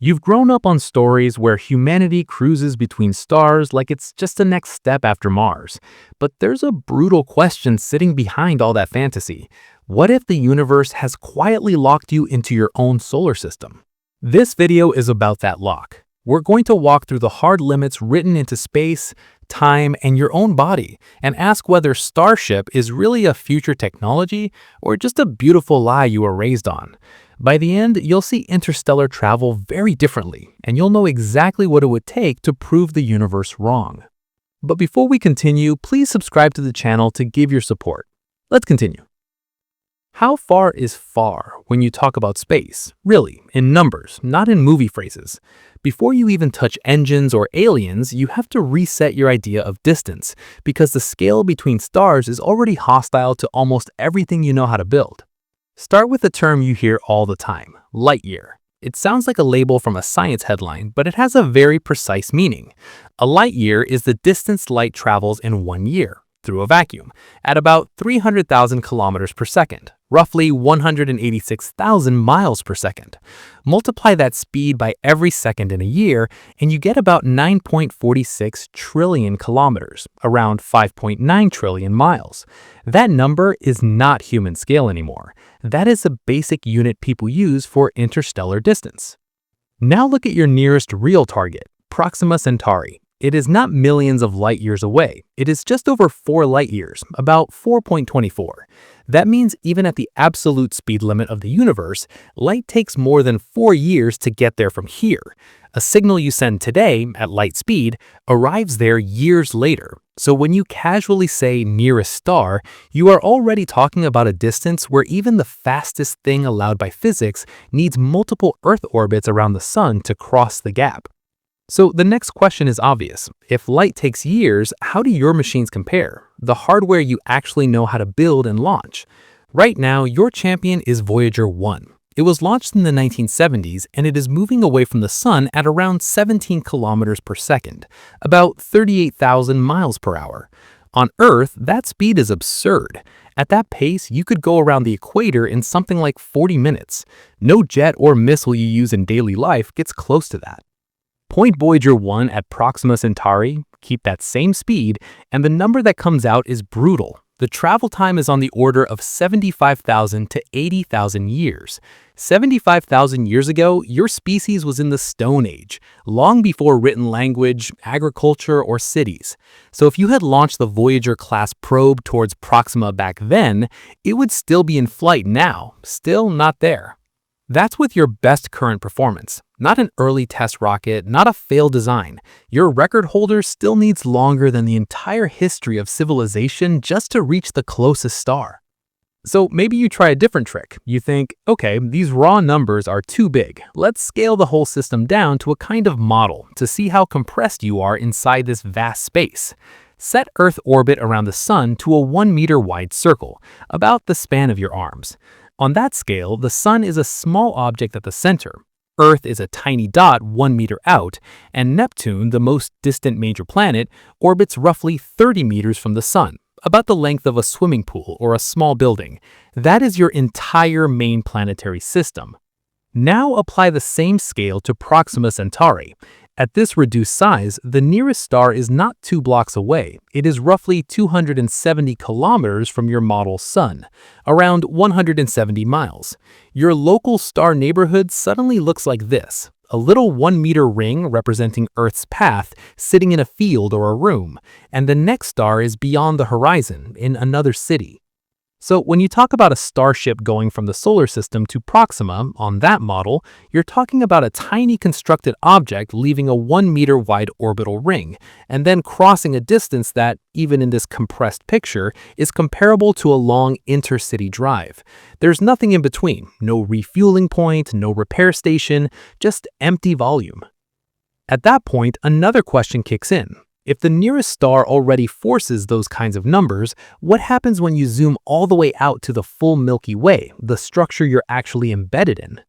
You've grown up on stories where humanity cruises between stars like it's just the next step after Mars. But there's a brutal question sitting behind all that fantasy. What if the universe has quietly locked you into your own solar system? This video is about that lock. We're going to walk through the hard limits written into space, time, and your own body, and ask whether Starship is really a future technology or just a beautiful lie you were raised on. By the end, you'll see interstellar travel very differently, and you'll know exactly what it would take to prove the universe wrong. But before we continue, please subscribe to the channel to give your support. Let's continue. How far is far when you talk about space? Really, in numbers, not in movie phrases. Before you even touch engines or aliens, you have to reset your idea of distance, because the scale between stars is already hostile to almost everything you know how to build. Start with a term you hear all the time, light year. It sounds like a label from a science headline, but it has a very precise meaning. A light year is the distance light travels in 1 year, through a vacuum, at about 300,000 kilometers per second, roughly 186,000 miles per second. Multiply that speed by every second in a year, and you get about 9.46 trillion kilometers, around 5.9 trillion miles. That number is not human scale anymore. That is the basic unit people use for interstellar distance. Now look at your nearest real target, Proxima Centauri. It is not millions of light years away. It is just over 4 light years, about 4.24. That means even at the absolute speed limit of the universe, light takes more than 4 years to get there from here. A signal you send today at light speed arrives there years later. So when you casually say nearest star, you are already talking about a distance where even the fastest thing allowed by physics needs multiple Earth orbits around the sun to cross the gap. So the next question is obvious. If light takes years, how do your machines compare? The hardware you actually know how to build and launch. Right now, your champion is Voyager 1. It was launched in the 1970s, and it is moving away from the sun at around 17 kilometers per second, about 38,000 miles per hour. On Earth, that speed is absurd. At that pace, you could go around the equator in something like 40 minutes. No jet or missile you use in daily life gets close to that. Point Voyager 1 at Proxima Centauri, keep that same speed, and the number that comes out is brutal. The travel time is on the order of 75,000 to 80,000 years. 75,000 years ago, your species was in the Stone Age, long before written language, agriculture, or cities. So if you had launched the Voyager-class probe towards Proxima back then, it would still be in flight now, still not there. That's with your best current performance, not an early test rocket, not a failed design. Your record holder still needs longer than the entire history of civilization just to reach the closest star. So maybe you try a different trick. You think, okay, these raw numbers are too big. Let's scale the whole system down to a kind of model to see how compressed you are inside this vast space. Set Earth orbit around the sun to a 1 meter wide circle, about the span of your arms. On that scale, the sun is a small object at the center. Earth is a tiny dot 1 meter out, and Neptune, the most distant major planet, orbits roughly 30 meters from the sun, about the length of a swimming pool or a small building. That is your entire main planetary system. Now apply the same scale to Proxima Centauri. At this reduced size, the nearest star is not 2 blocks away. It is roughly 270 kilometers from your model sun, around 170 miles. Your local star neighborhood suddenly looks like this: a little 1 meter ring representing Earth's path sitting in a field or a room, and the next star is beyond the horizon in another city. So when you talk about a starship going from the solar system to Proxima on that model, you're talking about a tiny constructed object leaving a 1 meter wide orbital ring, and then crossing a distance that, even in this compressed picture, is comparable to a long intercity drive. There's nothing in between, no refueling point, no repair station, just empty volume. At that point, another question kicks in. If the nearest star already forces those kinds of numbers, what happens when you zoom all the way out to the full Milky Way, the structure you're actually embedded in?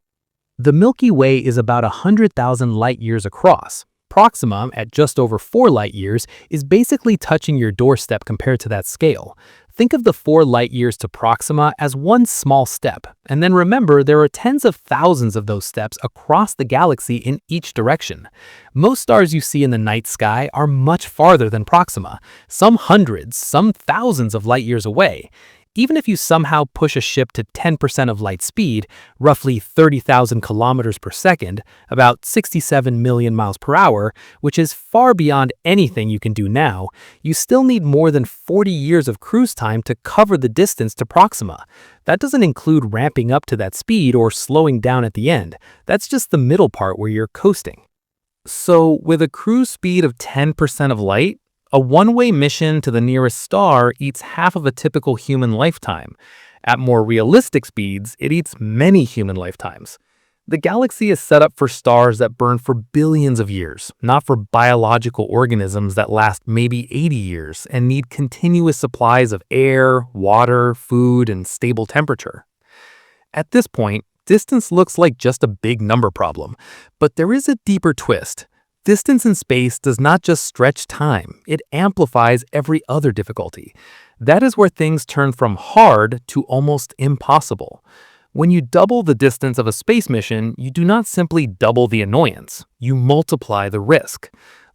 The Milky Way is about 100,000 light years across. Proxima, at just over 4 light years, is basically touching your doorstep compared to that scale. Think of the 4 light years to Proxima as one small step, and then remember there are tens of thousands of those steps across the galaxy in each direction. Most stars you see in the night sky are much farther than Proxima, some hundreds, some thousands of light years away. Even if you somehow push a ship to 10% of light speed, roughly 30,000 kilometers per second, about 67 million miles per hour, which is far beyond anything you can do now, you still need more than 40 years of cruise time to cover the distance to Proxima. That doesn't include ramping up to that speed or slowing down at the end. That's just the middle part where you're coasting. So, with a cruise speed of 10% of light, a one-way mission to the nearest star eats half of a typical human lifetime. At more realistic speeds, it eats many human lifetimes. The galaxy is set up for stars that burn for billions of years, not for biological organisms that last maybe 80 years and need continuous supplies of air, water, food, and stable temperature. At this point, distance looks like just a big number problem, but there is a deeper twist. Distance in space does not just stretch time, it amplifies every other difficulty. That is where things turn from hard to almost impossible. When you double the distance of a space mission, you do not simply double the annoyance, you multiply the risk.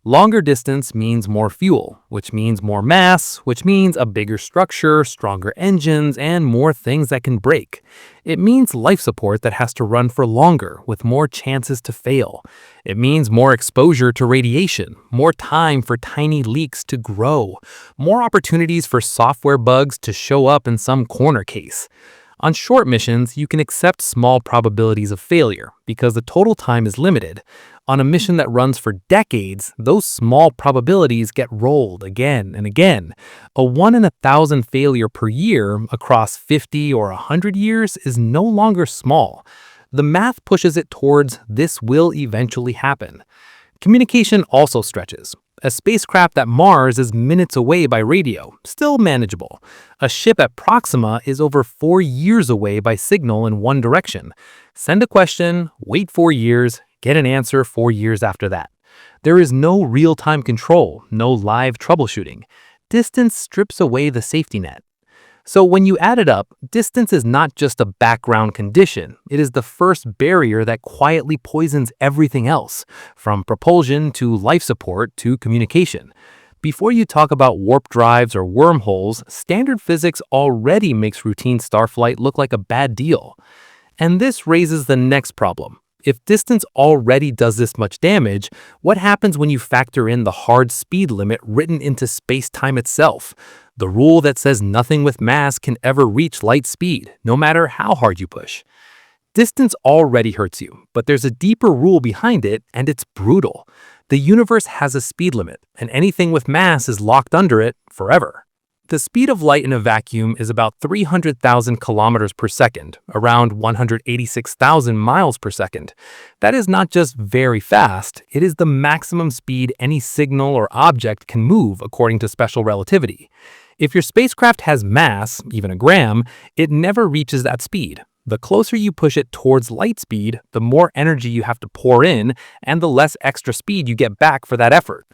Longer distance means more fuel, which means more mass, which means a bigger structure, stronger engines, and more things that can break. It means life support that has to run for longer, with more chances to fail. It means more exposure to radiation, more time for tiny leaks to grow, more opportunities for software bugs to show up in some corner case. On short missions, you can accept small probabilities of failure because the total time is limited. On a mission that runs for decades, those small probabilities get rolled again and again. A 1 in 1,000 failure per year across 50 or 100 years is no longer small. The math pushes it towards this will eventually happen. Communication also stretches. A spacecraft at Mars is minutes away by radio, still manageable. A ship at Proxima is over 4 years away by signal in one direction. Send a question, wait 4 years, get an answer 4 years after that. There is no real-time control, no live troubleshooting. Distance strips away the safety net. So when you add it up, distance is not just a background condition. It is the first barrier that quietly poisons everything else, from propulsion to life support to communication. Before you talk about warp drives or wormholes, standard physics already makes routine starflight look like a bad deal. And this raises the next problem. If distance already does this much damage, what happens when you factor in the hard speed limit written into space-time itself? The rule that says nothing with mass can ever reach light speed, no matter how hard you push. Distance already hurts you, but there's a deeper rule behind it, and it's brutal. The universe has a speed limit, and anything with mass is locked under it forever. The speed of light in a vacuum is about 300,000 kilometers per second, around 186,000 miles per second. That is not just very fast, it is the maximum speed any signal or object can move according to special relativity. If your spacecraft has mass, even a gram, it never reaches that speed. The closer you push it towards light speed, the more energy you have to pour in, and the less extra speed you get back for that effort.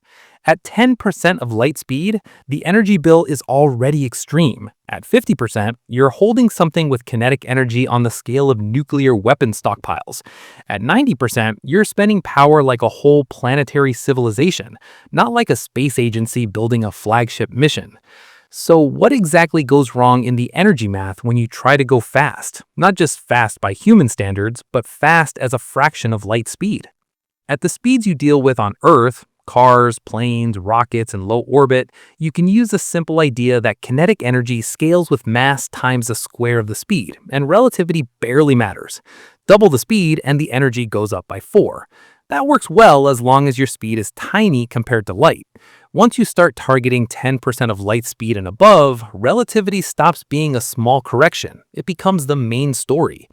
At 10% of light speed, the energy bill is already extreme. At 50%, you're holding something with kinetic energy on the scale of nuclear weapon stockpiles. At 90%, you're spending power like a whole planetary civilization, not like a space agency building a flagship mission. So what exactly goes wrong in the energy math when you try to go fast? Not just fast by human standards, but fast as a fraction of light speed. At the speeds you deal with on Earth, cars, planes, rockets, and low orbit, you can use the simple idea that kinetic energy scales with mass times the square of the speed, and relativity barely matters. Double the speed and the energy goes up by 4. That works well as long as your speed is tiny compared to light. Once you start targeting 10% of light speed and above, relativity stops being a small correction. It becomes the main story.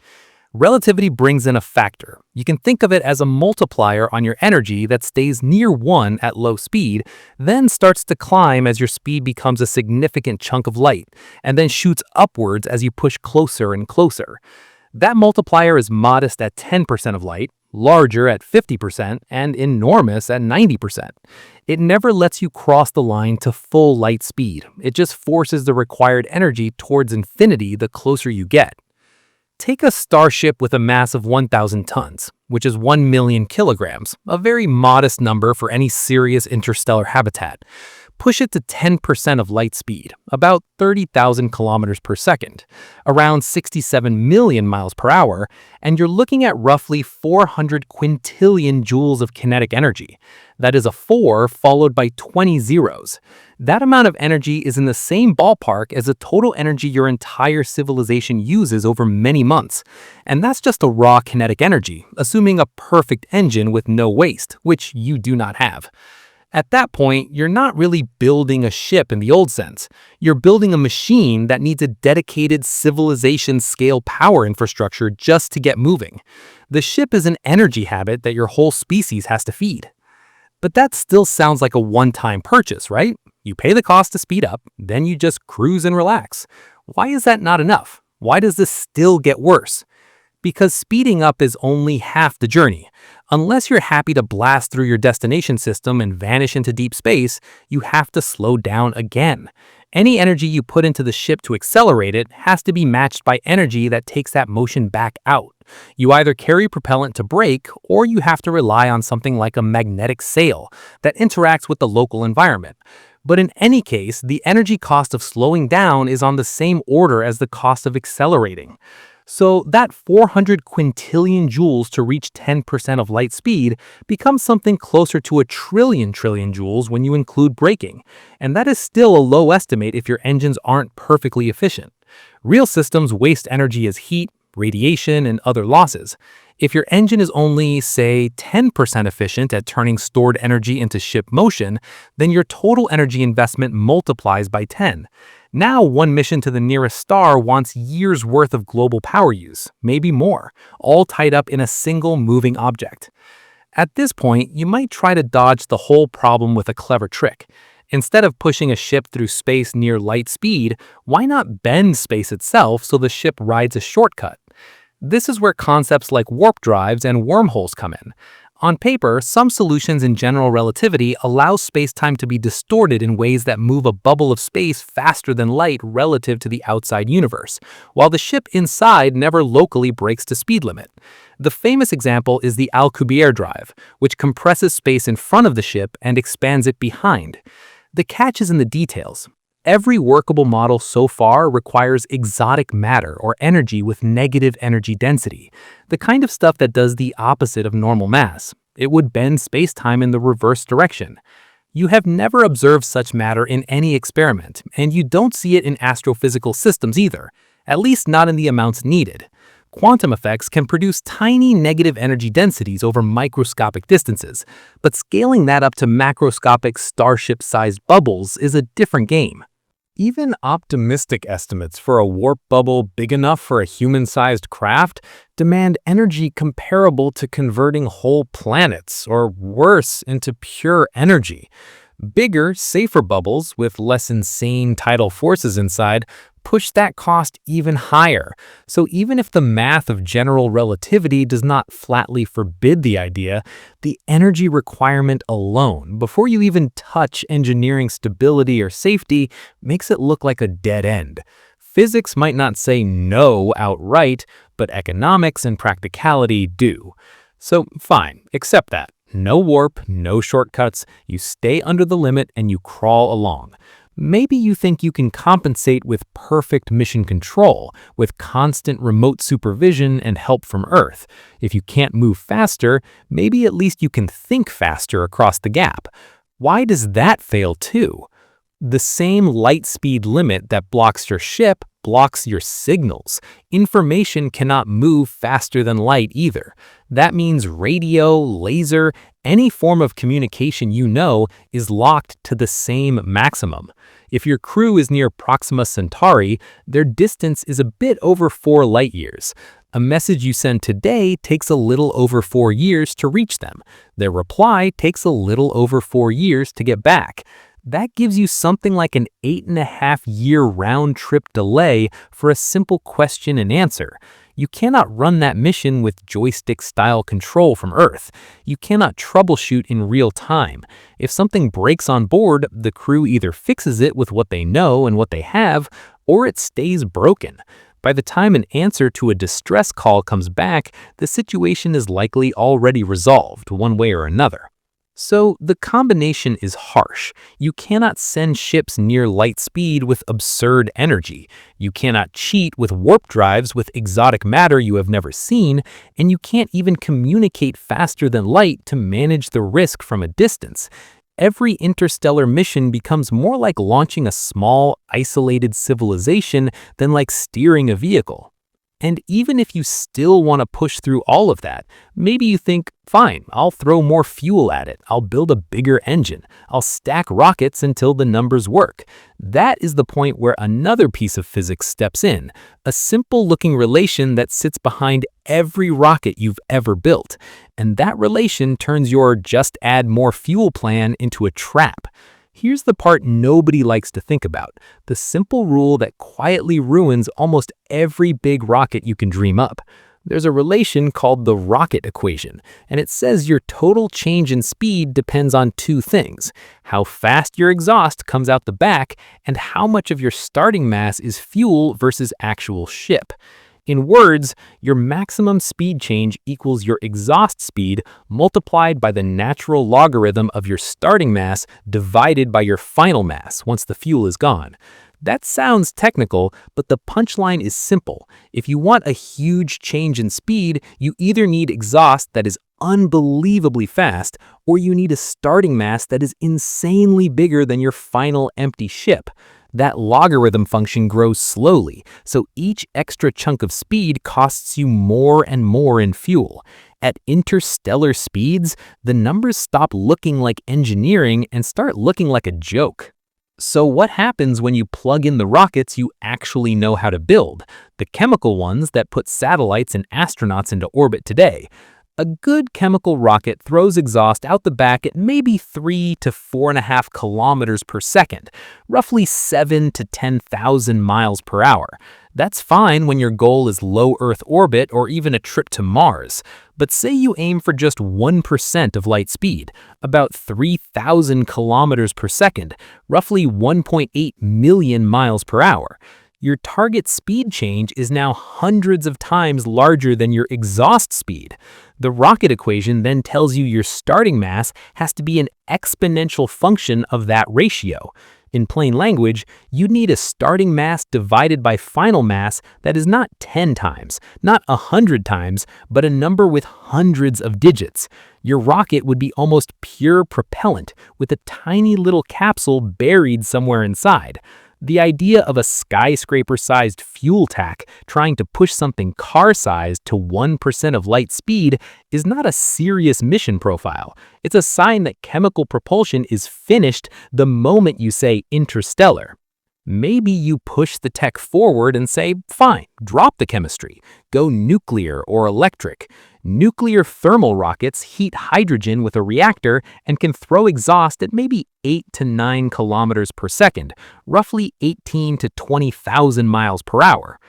Relativity brings in a factor. You can think of it as a multiplier on your energy that stays near 1 at low speed, then starts to climb as your speed becomes a significant chunk of light, and then shoots upwards as you push closer and closer. That multiplier is modest at 10% of light, larger at 50%, and enormous at 90%. It never lets you cross the line to full light speed. It just forces the required energy towards infinity the closer you get. Take a starship with a mass of 1,000 tons, which is 1 million kilograms, a very modest number for any serious interstellar habitat. Push it to 10% of light speed, about 30,000 kilometers per second, around 67 million miles per hour, and you're looking at roughly 400 quintillion joules of kinetic energy. That is a 4 followed by 20 zeros. That amount of energy is in the same ballpark as the total energy your entire civilization uses over many months. And that's just a raw kinetic energy, assuming a perfect engine with no waste, which you do not have. At that point, you're not really building a ship in the old sense. You're building a machine that needs a dedicated civilization-scale power infrastructure just to get moving. The ship is an energy habit that your whole species has to feed. But that still sounds like a one-time purchase, right? You pay the cost to speed up, then you just cruise and relax. Why is that not enough? Why does this still get worse? Because speeding up is only half the journey. Unless you're happy to blast through your destination system and vanish into deep space, you have to slow down again. Any energy you put into the ship to accelerate it has to be matched by energy that takes that motion back out. You either carry propellant to brake, or you have to rely on something like a magnetic sail that interacts with the local environment. But in any case, the energy cost of slowing down is on the same order as the cost of accelerating. So that 400 quintillion joules to reach 10% of light speed becomes something closer to a trillion joules when you include braking. And that is still a low estimate if your engines aren't perfectly efficient. Real systems waste energy as heat, radiation, and other losses. If your engine is only, say, 10% efficient at turning stored energy into ship motion, then your total energy investment multiplies by 10. Now, one mission to the nearest star wants years' worth of global power use, maybe more, all tied up in a single moving object. At this point, you might try to dodge the whole problem with a clever trick. Instead of pushing a ship through space near light speed, why not bend space itself so the ship rides a shortcut? This is where concepts like warp drives and wormholes come in. On paper, some solutions in general relativity allow space-time to be distorted in ways that move a bubble of space faster than light relative to the outside universe, while the ship inside never locally breaks the speed limit. The famous example is the Alcubierre drive, which compresses space in front of the ship and expands it behind. The catch is in the details. Every workable model so far requires exotic matter or energy with negative energy density, the kind of stuff that does the opposite of normal mass. It would bend space-time in the reverse direction. You have never observed such matter in any experiment, and you don't see it in astrophysical systems either, at least not in the amounts needed. Quantum effects can produce tiny negative energy densities over microscopic distances, but scaling that up to macroscopic starship-sized bubbles is a different game. Even optimistic estimates for a warp bubble big enough for a human-sized craft demand energy comparable to converting whole planets, or worse, into pure energy. Bigger, safer bubbles with less insane tidal forces inside push that cost even higher. So even if the math of general relativity does not flatly forbid the idea, the energy requirement alone, before you even touch engineering stability or safety, makes it look like a dead end. Physics might not say no outright, but economics and practicality do. So fine, accept that. No warp, no shortcuts, you stay under the limit and you crawl along. Maybe you think you can compensate with perfect mission control, with constant remote supervision and help from Earth. If you can't move faster, maybe at least you can think faster across the gap. Why does that fail too? The same light speed limit that blocks your ship blocks your signals. Information cannot move faster than light either. That means radio, laser, any form of communication you know is locked to the same maximum. If your crew is near Proxima Centauri, their distance is a bit over 4 light years. A message you send today takes a little over 4 years to reach them. Their reply takes a little over 4 years to get back. That gives you something like an 8.5-year round-trip delay for a simple question and answer. You cannot run that mission with joystick-style control from Earth. You cannot troubleshoot in real time. If something breaks on board, the crew either fixes it with what they know and what they have, or it stays broken. By the time an answer to a distress call comes back, the situation is likely already resolved, one way or another. So the combination is harsh. You cannot send ships near light speed with absurd energy. You cannot cheat with warp drives with exotic matter you have never seen, and you can't even communicate faster than light to manage the risk from a distance. Every interstellar mission becomes more like launching a small, isolated civilization than like steering a vehicle. And even if you still want to push through all of that, maybe you think, fine, I'll throw more fuel at it, I'll build a bigger engine, I'll stack rockets until the numbers work. That is the point where another piece of physics steps in, a simple-looking relation that sits behind every rocket you've ever built. And that relation turns your just add more fuel plan into a trap. Here's the part nobody likes to think about, the simple rule that quietly ruins almost every big rocket you can dream up. There's a relation called the rocket equation, and it says your total change in speed depends on two things: how fast your exhaust comes out the back and how much of your starting mass is fuel versus actual ship. In words, your maximum speed change equals your exhaust speed multiplied by the natural logarithm of your starting mass divided by your final mass once the fuel is gone. That sounds technical, but the punchline is simple. If you want a huge change in speed, you either need exhaust that is unbelievably fast, or you need a starting mass that is insanely bigger than your final empty ship. That logarithm function grows slowly, so each extra chunk of speed costs you more and more in fuel. At interstellar speeds, the numbers stop looking like engineering and start looking like a joke. So what happens when you plug in the rockets you actually know how to build, the chemical ones that put satellites and astronauts into orbit today? A good chemical rocket throws exhaust out the back at maybe 3 to 4.5 kilometers per second, roughly 7 to 10,000 miles per hour. That's fine when your goal is low Earth orbit or even a trip to Mars. But say you aim for just 1% of light speed, about 3,000 kilometers per second, roughly 1.8 million miles per hour. Your target speed change is now hundreds of times larger than your exhaust speed. The rocket equation then tells you your starting mass has to be an exponential function of that ratio. In plain language, you need a starting mass divided by final mass that is not 10 times, not 100 times, but a number with hundreds of digits. Your rocket would be almost pure propellant, with a tiny little capsule buried somewhere inside. The idea of a skyscraper-sized fuel tank trying to push something car-sized to 1% of light speed is not a serious mission profile. It's a sign that chemical propulsion is finished the moment you say interstellar. Maybe you push the tech forward and say, fine, drop the chemistry, go nuclear or electric. Nuclear thermal rockets heat hydrogen with a reactor and can throw exhaust at maybe 8 to 9 kilometers per second, roughly 18 to 20,000 miles per hour.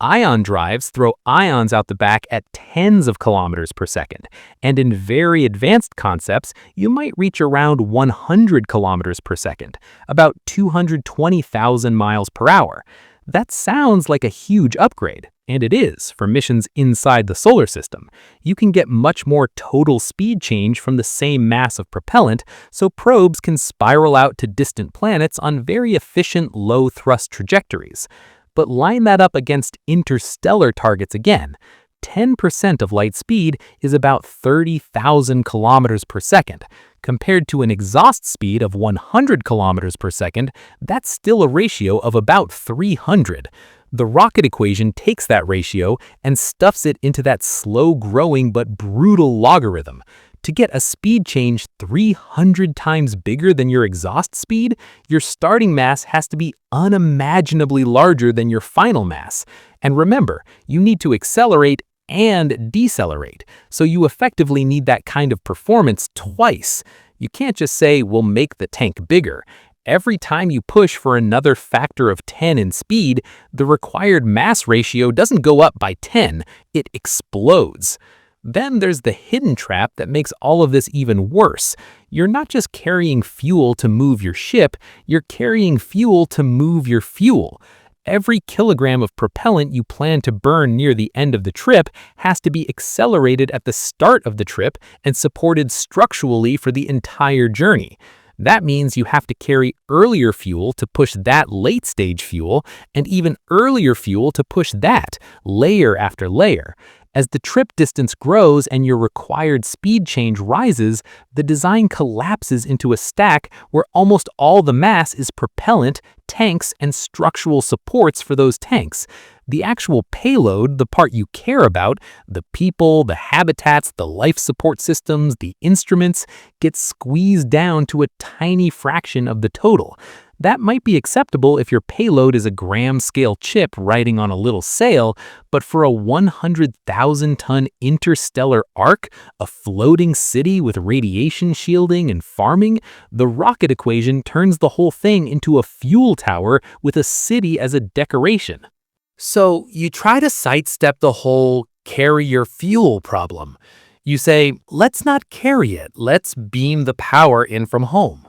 Ion drives throw ions out the back at tens of kilometers per second, and in very advanced concepts, you might reach around 100 kilometers per second, about 220,000 miles per hour. That sounds like a huge upgrade, and it is for missions inside the solar system. You can get much more total speed change from the same mass of propellant, so probes can spiral out to distant planets on very efficient low-thrust trajectories. But line that up against interstellar targets again. 10% of light speed is about 30,000 kilometers per second. Compared to an exhaust speed of 100 kilometers per second, that's still a ratio of about 300. The rocket equation takes that ratio and stuffs it into that slow-growing but brutal logarithm. To get a speed change 300 times bigger than your exhaust speed, your starting mass has to be unimaginably larger than your final mass. And remember, you need to accelerate and decelerate, so you effectively need that kind of performance twice. You can't just say, we'll make the tank bigger. Every time you push for another factor of 10 in speed, the required mass ratio doesn't go up by 10, it explodes. Then there's the hidden trap that makes all of this even worse. You're not just carrying fuel to move your ship, you're carrying fuel to move your fuel. Every kilogram of propellant you plan to burn near the end of the trip has to be accelerated at the start of the trip and supported structurally for the entire journey. That means you have to carry earlier fuel to push that late-stage fuel, and even earlier fuel to push that, layer after layer. As the trip distance grows and your required speed change rises, the design collapses into a stack where almost all the mass is propellant, tanks, and structural supports for those tanks. The actual payload, the part you care about, the people, the habitats, the life support systems, the instruments, gets squeezed down to a tiny fraction of the total. That might be acceptable if your payload is a gram-scale chip riding on a little sail, but for a 100,000-ton interstellar arc, a floating city with radiation shielding and farming, the rocket equation turns the whole thing into a fuel tower with a city as a decoration. So you try to sidestep the whole carry your fuel problem. You say, let's not carry it, let's beam the power in from home.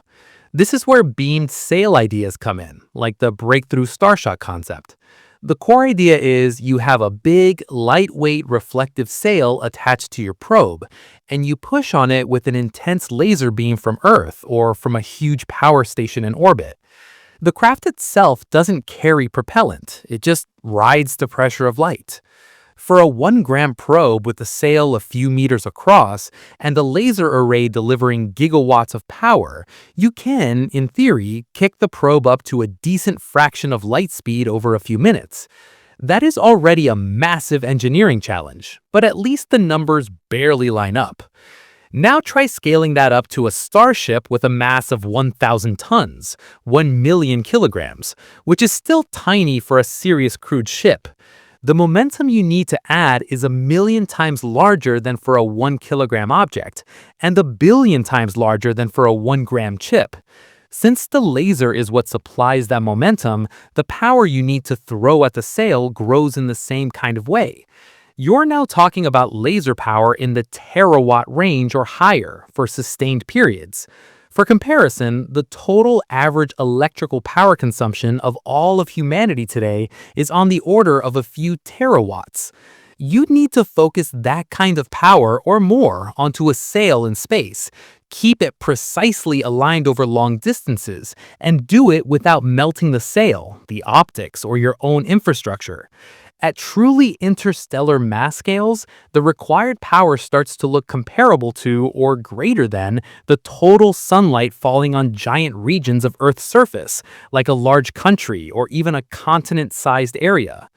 This is where beamed sail ideas come in, like the breakthrough starshot concept. The core idea is you have a big, lightweight reflective sail attached to your probe, and you push on it with an intense laser beam from Earth or from a huge power station in orbit. The craft itself doesn't carry propellant, it just rides the pressure of light. For a 1-gram probe with a sail a few meters across and a laser array delivering gigawatts of power, you can, in theory, kick the probe up to a decent fraction of light speed over a few minutes. That is already a massive engineering challenge, but at least the numbers barely line up. Now try scaling that up to a starship with a mass of 1,000 tons, 1 million kilograms, which is still tiny for a serious crewed ship. The momentum you need to add is 1,000,000 times larger than for a 1-kilogram object, and 1,000,000,000 times larger than for a 1-gram chip. Since the laser is what supplies that momentum, the power you need to throw at the sail grows in the same kind of way. You're now talking about laser power in the terawatt range or higher for sustained periods. For comparison, the total average electrical power consumption of all of humanity today is on the order of a few terawatts. You'd need to focus that kind of power or more onto a sail in space, keep it precisely aligned over long distances, and do it without melting the sail, the optics, or your own infrastructure. At truly interstellar mass scales, the required power starts to look comparable to or greater than the total sunlight falling on giant regions of Earth's surface, like a large country or even a continent-sized area.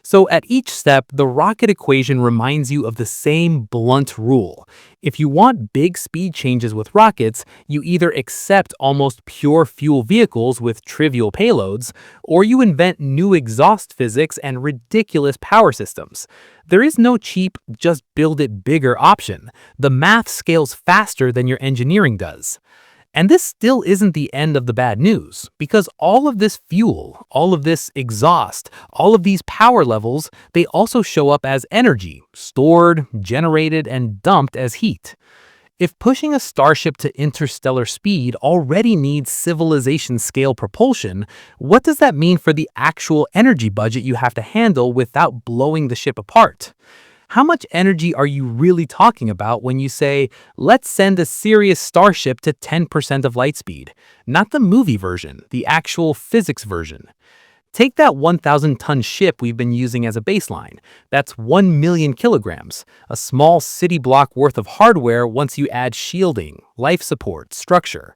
So at each step, the rocket equation reminds you of the same blunt rule. If you want big speed changes with rockets, you either accept almost pure fuel vehicles with trivial payloads, or you invent new exhaust physics and ridiculous power systems. There is no cheap, just build it bigger option. The math scales faster than your engineering does. And this still isn't the end of the bad news, because all of this fuel, all of this exhaust, all of these power levels, they also show up as energy, stored, generated, and dumped as heat. If pushing a starship to interstellar speed already needs civilization-scale propulsion, what does that mean for the actual energy budget you have to handle without blowing the ship apart? How much energy are you really talking about when you say, let's send a serious starship to 10% of light speed? Not the movie version, the actual physics version. Take that 1,000-ton ship we've been using as a baseline. That's 1 million kilograms, a small city block worth of hardware once you add shielding, life support, structure.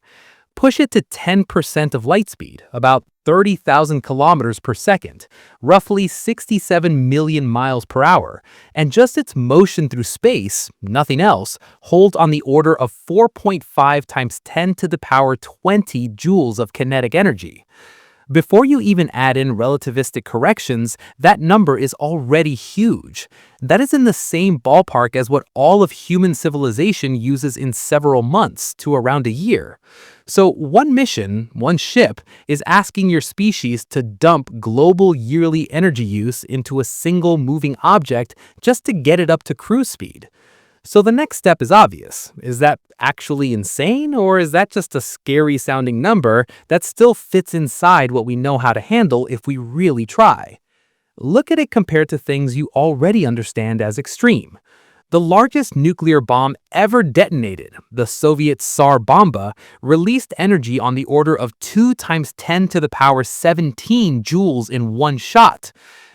Push it to 10% of light speed, about 30,000 kilometers per second, roughly 67 million miles per hour, and just its motion through space, nothing else, holds on the order of 4.5 times 10 to the power 20 joules of kinetic energy. Before you even add in relativistic corrections, that number is already huge. That is in the same ballpark as what all of human civilization uses in several months to around a year. So one mission, one ship, is asking your species to dump global yearly energy use into a single moving object just to get it up to cruise speed. So the next step is obvious. Is that actually insane, or is that just a scary sounding number that still fits inside what we know how to handle if we really try? Look at it compared to things you already understand as extreme. The largest nuclear bomb ever detonated, the Soviet Tsar Bomba, released energy on the order of 2 times 10 to the power 17 joules in one shot.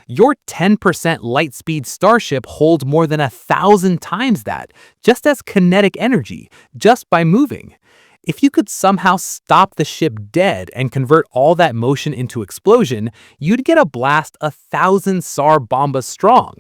Your 10% light speed starship holds more than 1,000 times that, just as kinetic energy, just by moving. If you could somehow stop the ship dead and convert all that motion into explosion, you'd get a blast 1,000 Tsar Bombas strong.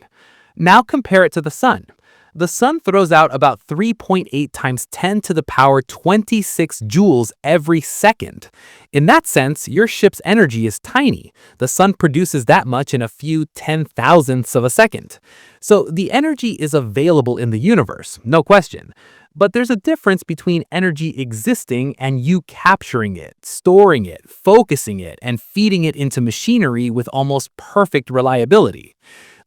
Now compare it to the sun. The sun throws out about 3.8 times 10 to the power 26 joules every second. In that sense, your ship's energy is tiny. The sun produces that much in a few 10,000ths of a second. So the energy is available in the universe, no question. But there's a difference between energy existing and you capturing it, storing it, focusing it, and feeding it into machinery with almost perfect reliability.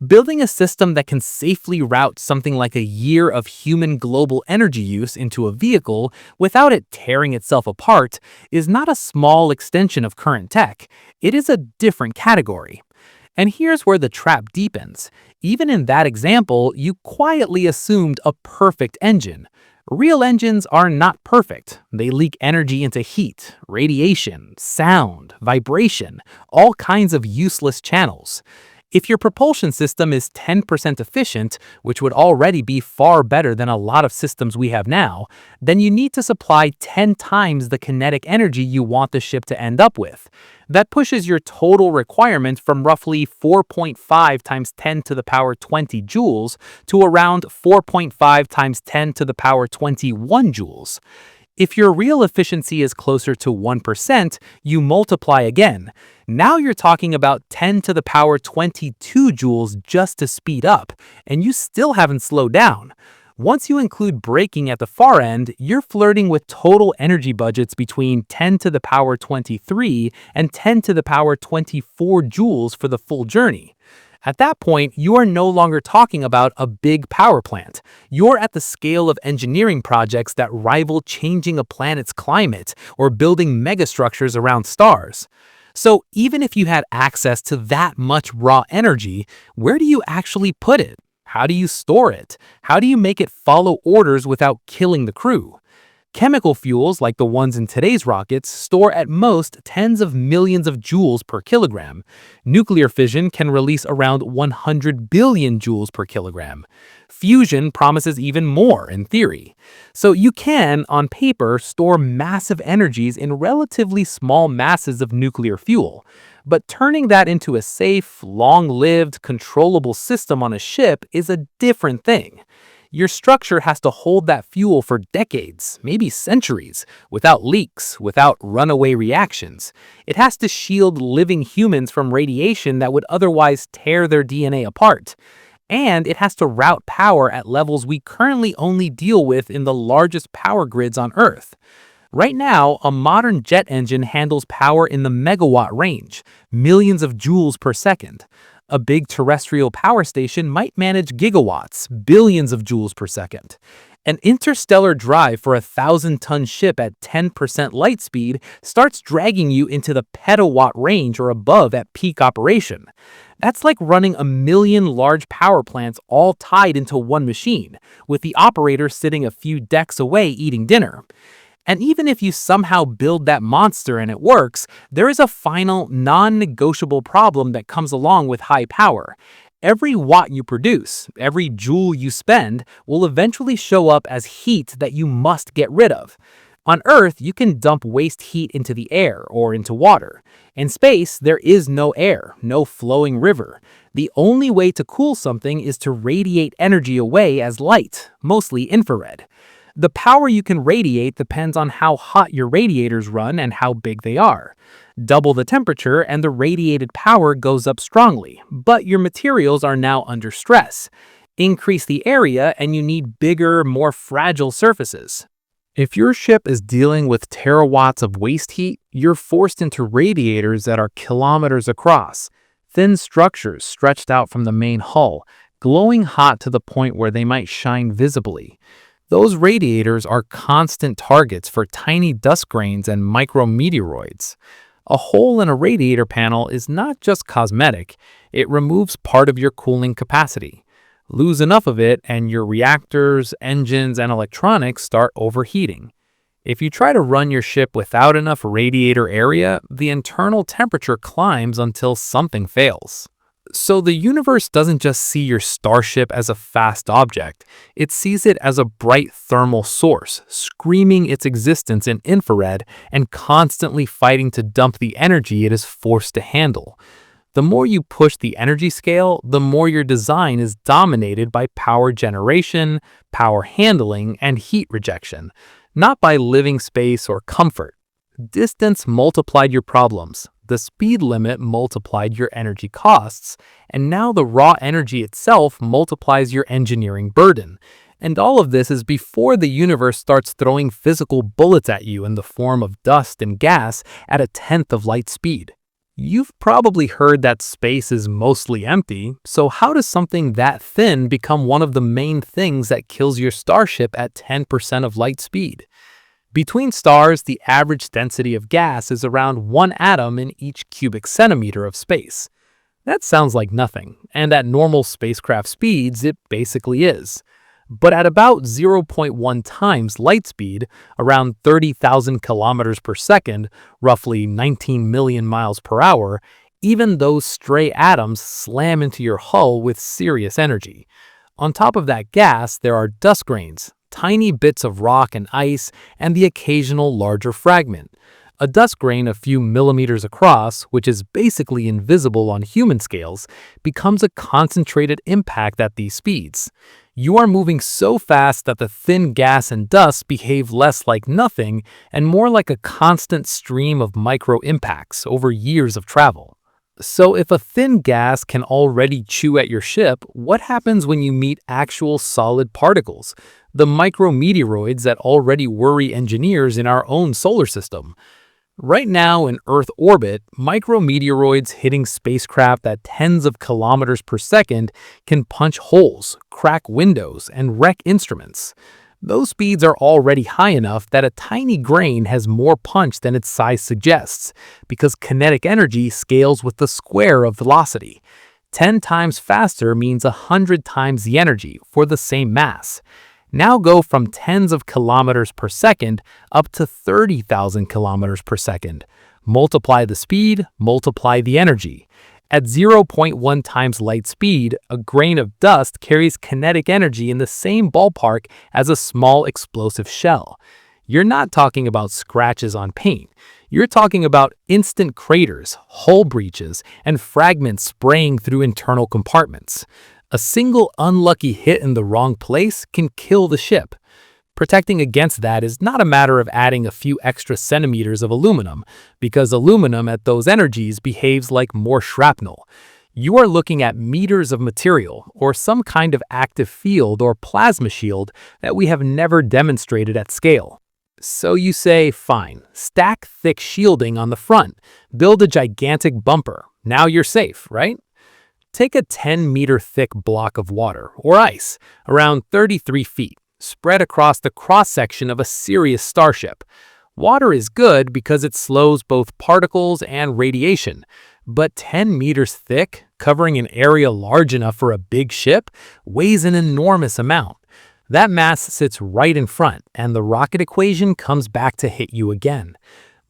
Building a system that can safely route something like a year of human global energy use into a vehicle without it tearing itself apart is not a small extension of current tech. It is a different category. And here's where the trap deepens. Even in that example, you quietly assumed a perfect engine. Real engines are not perfect. They leak energy into heat, radiation, sound, vibration, all kinds of useless channels. If your propulsion system is 10% efficient, which would already be far better than a lot of systems we have now, then you need to supply 10 times the kinetic energy you want the ship to end up with. That pushes your total requirement from roughly 4.5 times 10 to the power 20 joules to around 4.5 times 10 to the power 21 joules. If your real efficiency is closer to 1%, you multiply again. Now you're talking about 10 to the power 22 joules just to speed up, and you still haven't slowed down. Once you include braking at the far end, you're flirting with total energy budgets between 10 to the power 23 and 10 to the power 24 joules for the full journey. At that point, you are no longer talking about a big power plant. You're at the scale of engineering projects that rival changing a planet's climate or building megastructures around stars. So even if you had access to that much raw energy, where do you actually put it? How do you store it? How do you make it follow orders without killing the crew? Chemical fuels, like the ones in today's rockets, store at most tens of millions of joules per kilogram. Nuclear fission can release around 100 billion joules per kilogram. Fusion promises even more in theory. So you can, on paper, store massive energies in relatively small masses of nuclear fuel. But turning that into a safe, long-lived, controllable system on a ship is a different thing. Your structure has to hold that fuel for decades, maybe centuries, without leaks, without runaway reactions. It has to shield living humans from radiation that would otherwise tear their DNA apart. And it has to route power at levels we currently only deal with in the largest power grids on Earth. Right now, a modern jet engine handles power in the megawatt range, millions of joules per second. A big terrestrial power station might manage gigawatts, billions of joules per second. An interstellar drive for a 1,000-ton ship at 10% light speed starts dragging you into the petawatt range or above at peak operation. That's like running 1,000,000 large power plants all tied into one machine, with the operator sitting a few decks away eating dinner. And even if you somehow build that monster and it works, there is a final, non-negotiable problem that comes along with high power. Every watt you produce, every joule you spend, will eventually show up as heat that you must get rid of. On Earth, you can dump waste heat into the air or into water. In space, there is no air, no flowing river. The only way to cool something is to radiate energy away as light, mostly infrared. The power you can radiate depends on how hot your radiators run and how big they are. Double the temperature and the radiated power goes up strongly, but your materials are now under stress. Increase the area and you need bigger, more fragile surfaces. If your ship is dealing with terawatts of waste heat, you're forced into radiators that are kilometers across, thin structures stretched out from the main hull, glowing hot to the point where they might shine visibly. Those radiators are constant targets for tiny dust grains and micrometeoroids. A hole in a radiator panel is not just cosmetic, it removes part of your cooling capacity. Lose enough of it and your reactors, engines, and electronics start overheating. If you try to run your ship without enough radiator area, the internal temperature climbs until something fails. So the universe doesn't just see your starship as a fast object, it sees it as a bright thermal source, screaming its existence in infrared and constantly fighting to dump the energy it is forced to handle. The more you push the energy scale, the more your design is dominated by power generation, power handling, and heat rejection, not by living space or comfort. Distance multiplied your problems, the speed limit multiplied your energy costs, and now the raw energy itself multiplies your engineering burden. And all of this is before the universe starts throwing physical bullets at you in the form of dust and gas at a tenth of light speed. You've probably heard that space is mostly empty, so how does something that thin become one of the main things that kills your starship at 10% of light speed? Between stars, the average density of gas is around 1 atom in each cubic centimeter of space. That sounds like nothing, and at normal spacecraft speeds, it basically is. But at about 0.1 times light speed, around 30,000 kilometers per second, roughly 19 million miles per hour, even those stray atoms slam into your hull with serious energy. On top of that gas, there are dust grains, tiny bits of rock and ice, and the occasional larger fragment. A dust grain a few millimeters across, which is basically invisible on human scales, becomes a concentrated impact at these speeds. You are moving so fast that the thin gas and dust behave less like nothing and more like a constant stream of micro-impacts over years of travel. So if a thin gas can already chew at your ship, what happens when you meet actual solid particles, the micrometeoroids that already worry engineers in our own solar system? Right now in Earth orbit, micrometeoroids hitting spacecraft at tens of kilometers per second can punch holes, crack windows, and wreck instruments. Those speeds are already high enough that a tiny grain has more punch than its size suggests, because kinetic energy scales with the square of velocity. 10 times faster means 100 times the energy for the same mass. Now go from tens of kilometers per second up to 30,000 kilometers per second. Multiply the speed, multiply the energy. At 0.1 times light speed, a grain of dust carries kinetic energy in the same ballpark as a small explosive shell. You're not talking about scratches on paint. You're talking about instant craters, hull breaches, and fragments spraying through internal compartments. A single unlucky hit in the wrong place can kill the ship. Protecting against that is not a matter of adding a few extra centimeters of aluminum, because aluminum at those energies behaves like more shrapnel. You are looking at meters of material, or some kind of active field or plasma shield that we have never demonstrated at scale. So you say, fine, stack thick shielding on the front, build a gigantic bumper, now you're safe, right? Take a 10-meter thick block of water, or ice, around 33 feet, spread across the cross-section of a serious starship. Water is good because it slows both particles and radiation, but 10 meters thick, covering an area large enough for a big ship, weighs an enormous amount. That mass sits right in front, and the rocket equation comes back to hit you again.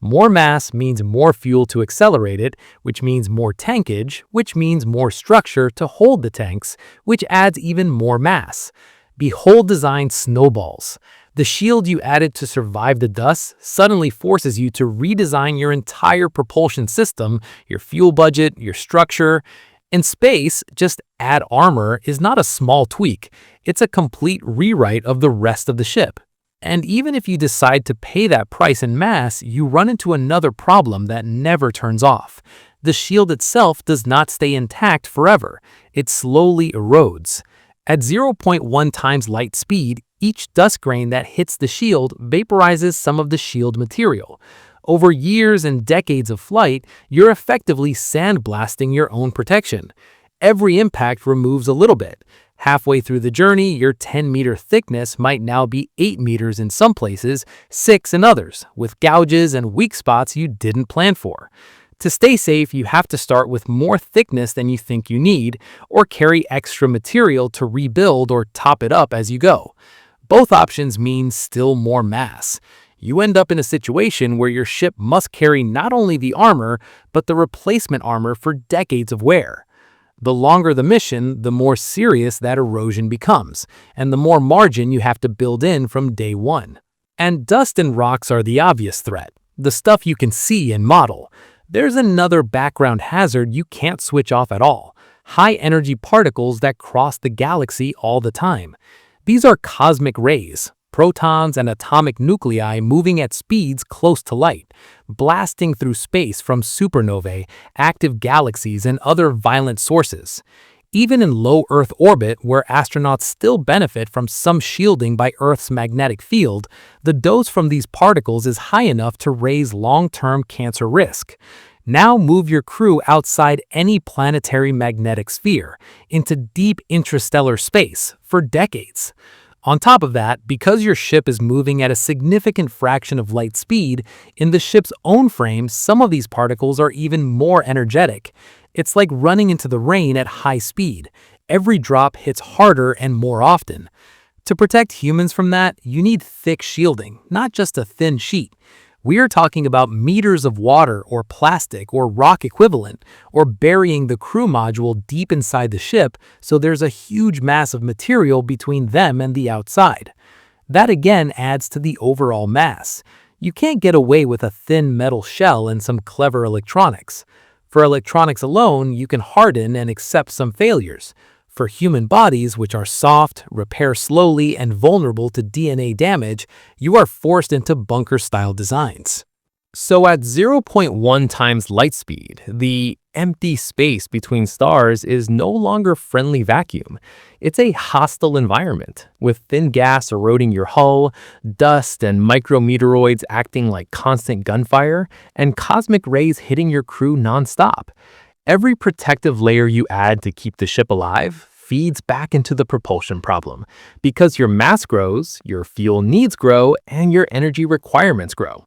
More mass means more fuel to accelerate it, which means more tankage, which means more structure to hold the tanks, which adds even more mass. Behold design snowballs. The shield you added to survive the dust suddenly forces you to redesign your entire propulsion system, your fuel budget, your structure. In space, just add armor is not a small tweak. It's a complete rewrite of the rest of the ship. And even if you decide to pay that price in mass, you run into another problem that never turns off. The shield itself does not stay intact forever. It slowly erodes. At zero point 0.1 times light speed, each dust grain that hits the shield vaporizes some of the shield material. Over years and decades of flight, you're effectively sandblasting your own protection. Every impact removes a little bit. Halfway through the journey, your 10-meter thickness might now be 8 meters in some places, 6 in others, with gouges and weak spots you didn't plan for. To stay safe, you have to start with more thickness than you think you need, or carry extra material to rebuild or top it up as you go. Both options mean still more mass. You end up in a situation where your ship must carry not only the armor, but the replacement armor for decades of wear. The longer the mission, the more serious that erosion becomes, and the more margin you have to build in from day one. And dust and rocks are the obvious threat, the stuff you can see and model. There's another background hazard you can't switch off at all: high-energy particles that cross the galaxy all the time. These are cosmic rays, protons and atomic nuclei moving at speeds close to light, blasting through space from supernovae, active galaxies, and other violent sources. Even in low Earth orbit, where astronauts still benefit from some shielding by Earth's magnetic field, the dose from these particles is high enough to raise long-term cancer risk. Now move your crew outside any planetary magnetic sphere, into deep interstellar space, for decades. On top of that, because your ship is moving at a significant fraction of light speed, in the ship's own frame, some of these particles are even more energetic. It's like running into the rain at high speed. Every drop hits harder and more often. To protect humans from that, you need thick shielding, not just a thin sheet. We are talking about meters of water or plastic or rock equivalent, or burying the crew module deep inside the ship so there's a huge mass of material between them and the outside. That again adds to the overall mass. You can't get away with a thin metal shell and some clever electronics. For electronics alone, you can harden and accept some failures. For human bodies, which are soft, repair slowly, and vulnerable to DNA damage, you are forced into bunker-style designs. So at 0.1 times light speed, the empty space between stars is no longer friendly vacuum. It's a hostile environment, with thin gas eroding your hull, dust and micrometeoroids acting like constant gunfire, and cosmic rays hitting your crew nonstop. Every protective layer you add to keep the ship alive feeds back into the propulsion problem. Because your mass grows, your fuel needs grow, and your energy requirements grow.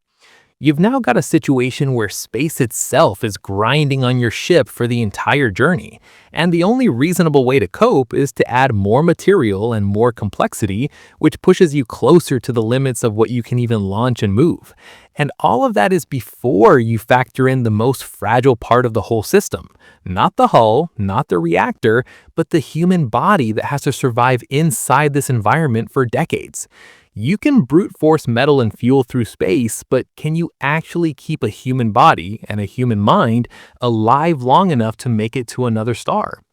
You've now got a situation where space itself is grinding on your ship for the entire journey, and the only reasonable way to cope is to add more material and more complexity, which pushes you closer to the limits of what you can even launch and move. And all of that is before you factor in the most fragile part of the whole system. Not the hull, not the reactor, but the human body that has to survive inside this environment for decades. You can brute force metal and fuel through space, but can you actually keep a human body and a human mind alive long enough to make it to another star?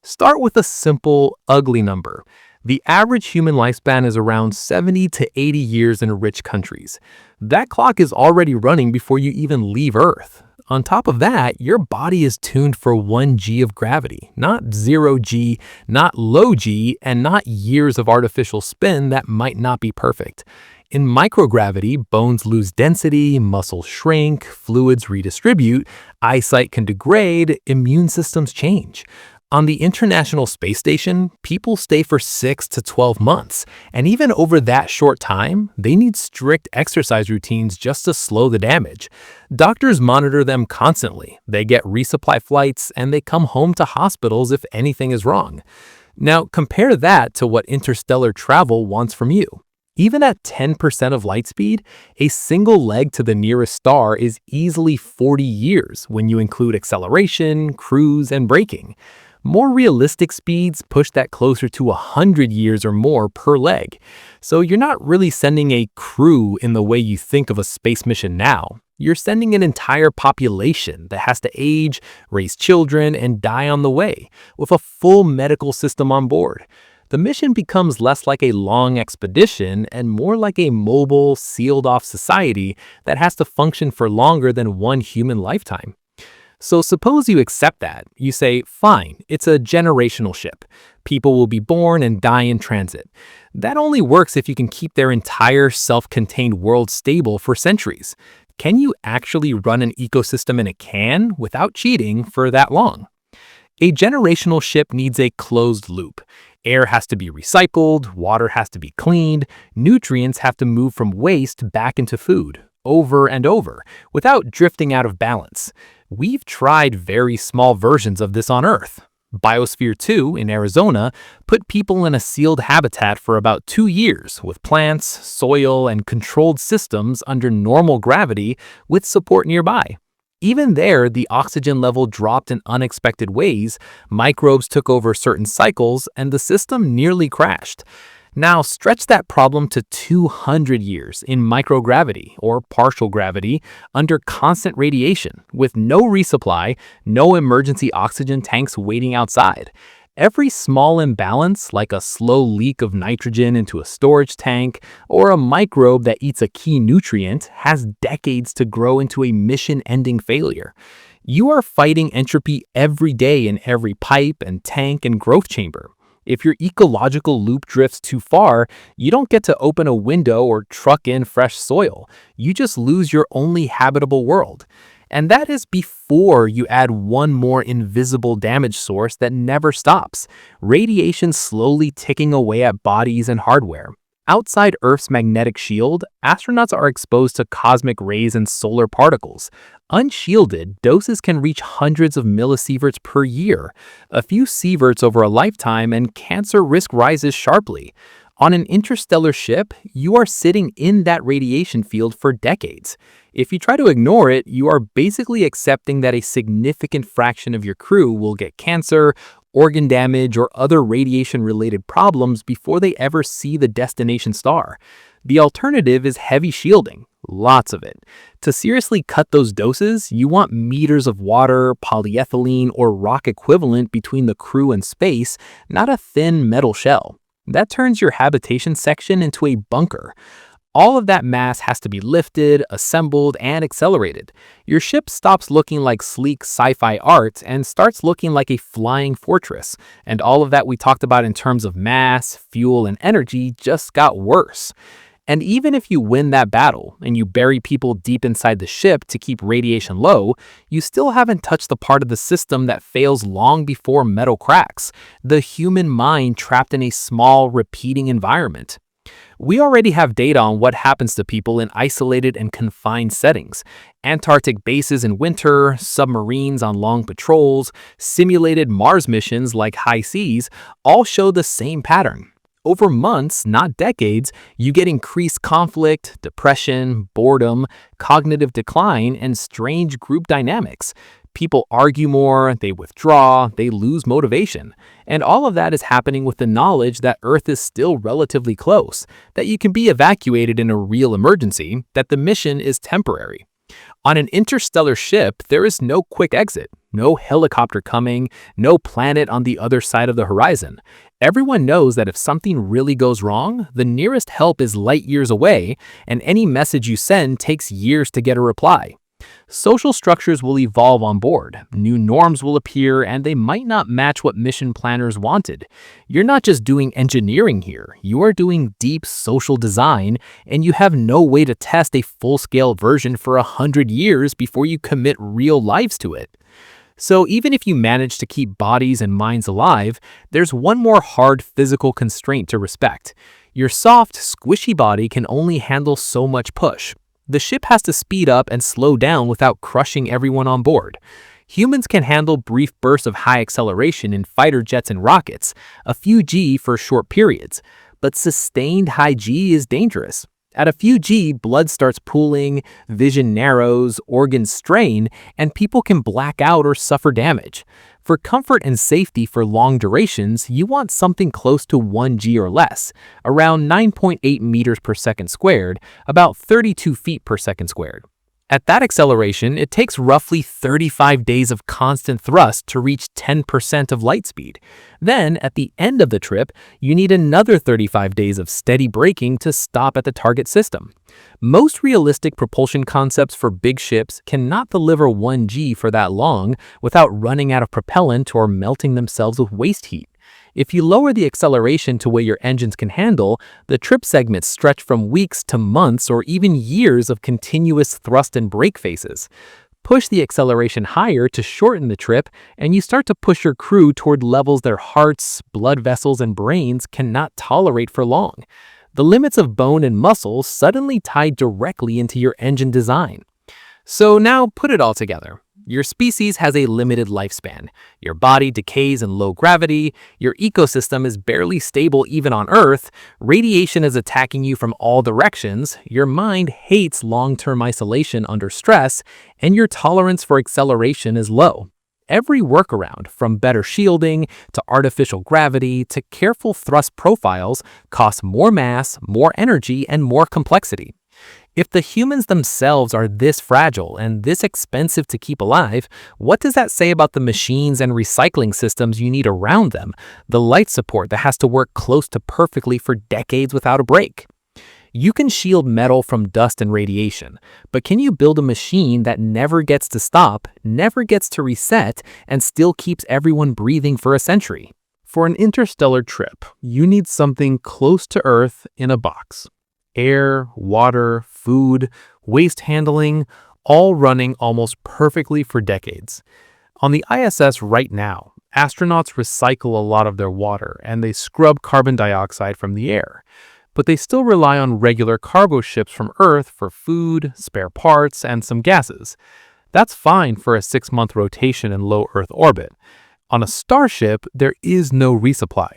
Start with a simple, ugly number. The average human lifespan is around 70 to 80 years in rich countries. That clock is already running before you even leave Earth. On top of that, your body is tuned for 1 g of gravity, not 0 g, not low g, and not years of artificial spin that might not be perfect. In microgravity, bones lose density, muscles shrink, fluids redistribute, eyesight can degrade, immune systems change. On the International Space Station, people stay for 6 to 12 months, and even over that short time, they need strict exercise routines just to slow the damage. Doctors monitor them constantly, they get resupply flights, and they come home to hospitals if anything is wrong. Now, compare that to what interstellar travel wants from you. Even at 10% of light speed, a single leg to the nearest star is easily 40 years when you include acceleration, cruise, and braking. More realistic speeds push that closer to 100 years or more per leg. So you're not really sending a crew in the way you think of a space mission now. You're sending an entire population that has to age, raise children, and die on the way, with a full medical system on board. The mission becomes less like a long expedition and more like a mobile, sealed-off society that has to function for longer than one human lifetime. So suppose you accept that. You say, fine, it's a generational ship. People will be born and die in transit. That only works if you can keep their entire self-contained world stable for centuries. Can you actually run an ecosystem in a can without cheating for that long? A generational ship needs a closed loop. Air has to be recycled, water has to be cleaned, nutrients have to move from waste back into food, over and over, without drifting out of balance. We've tried very small versions of this on Earth. Biosphere 2 in Arizona put people in a sealed habitat for about 2 years with plants, soil, and controlled systems under normal gravity with support nearby. Even there, the oxygen level dropped in unexpected ways, microbes took over certain cycles, and the system nearly crashed. Now, stretch that problem to 200 years in microgravity or partial gravity under constant radiation with no resupply, no emergency oxygen tanks waiting outside. Every small imbalance, like a slow leak of nitrogen into a storage tank or a microbe that eats a key nutrient, has decades to grow into a mission-ending failure. You are fighting entropy every day in every pipe and tank and growth chamber. If your ecological loop drifts too far, you don't get to open a window or truck in fresh soil. You just lose your only habitable world. And that is before you add one more invisible damage source that never stops, radiation slowly ticking away at bodies and hardware. Outside Earth's magnetic shield, astronauts are exposed to cosmic rays and solar particles. Unshielded, doses can reach hundreds of millisieverts per year. A few sieverts over a lifetime and cancer risk rises sharply. On an interstellar ship, you are sitting in that radiation field for decades. If you try to ignore it, you are basically accepting that a significant fraction of your crew will get cancer, organ damage, or other radiation-related problems before they ever see the destination star. The alternative is heavy shielding, lots of it. To seriously cut those doses, you want meters of water, polyethylene, or rock equivalent between the crew and space, not a thin metal shell. That turns your habitation section into a bunker. All of that mass has to be lifted, assembled, and accelerated. Your ship stops looking like sleek sci-fi art and starts looking like a flying fortress. And all of that we talked about in terms of mass, fuel, and energy just got worse. And even if you win that battle and you bury people deep inside the ship to keep radiation low, you still haven't touched the part of the system that fails long before metal cracks, the human mind trapped in a small, repeating environment. We already have data on what happens to people in isolated and confined settings. Antarctic bases in winter, submarines on long patrols, simulated Mars missions like high seas all show the same pattern. Over months, not decades, you get increased conflict, depression, boredom, cognitive decline, and strange group dynamics. People argue more, they withdraw, they lose motivation. And all of that is happening with the knowledge that Earth is still relatively close, that you can be evacuated in a real emergency, that the mission is temporary. On an interstellar ship, there is no quick exit, no helicopter coming, no planet on the other side of the horizon. Everyone knows that if something really goes wrong, the nearest help is light years away, and any message you send takes years to get a reply. Social structures will evolve on board, new norms will appear, and they might not match what mission planners wanted. You're not just doing engineering here, you are doing deep social design, and you have no way to test a full-scale version for 100 years before you commit real lives to it. So even if you manage to keep bodies and minds alive, there's one more hard physical constraint to respect. Your soft, squishy body can only handle so much push. The ship has to speed up and slow down without crushing everyone on board. Humans can handle brief bursts of high acceleration in fighter jets and rockets, a few G for short periods, but sustained high G is dangerous. At a few G, blood starts pooling, vision narrows, organs strain, and people can black out or suffer damage. For comfort and safety for long durations, you want something close to 1 G or less, around 9.8 meters per second squared, about 32 feet per second squared. At that acceleration, it takes roughly 35 days of constant thrust to reach 10% of light speed. Then, at the end of the trip, you need another 35 days of steady braking to stop at the target system. Most realistic propulsion concepts for big ships cannot deliver 1G for that long without running out of propellant or melting themselves with waste heat. If you lower the acceleration to what your engines can handle, the trip segments stretch from weeks to months or even years of continuous thrust and brake phases. Push the acceleration higher to shorten the trip, and you start to push your crew toward levels their hearts, blood vessels, and brains cannot tolerate for long. The limits of bone and muscle suddenly tie directly into your engine design. So now put it all together. Your species has a limited lifespan. Your body decays in low gravity. Your ecosystem is barely stable even on Earth. Radiation is attacking you from all directions. Your mind hates long-term isolation under stress, and your tolerance for acceleration is low. Every workaround, from better shielding to artificial gravity to careful thrust profiles, costs more mass, more energy, and more complexity. If the humans themselves are this fragile and this expensive to keep alive, what does that say about the machines and recycling systems you need around them, the light support that has to work close to perfectly for decades without a break? You can shield metal from dust and radiation, but can you build a machine that never gets to stop, never gets to reset, and still keeps everyone breathing for a century? For an interstellar trip, you need something close to Earth in a box. Air, water, food, waste handling, all running almost perfectly for decades. On the ISS right now, astronauts recycle a lot of their water and they scrub carbon dioxide from the air. But they still rely on regular cargo ships from Earth for food, spare parts, and some gases. That's fine for a 6-month rotation in low Earth orbit. On a starship, there is no resupply.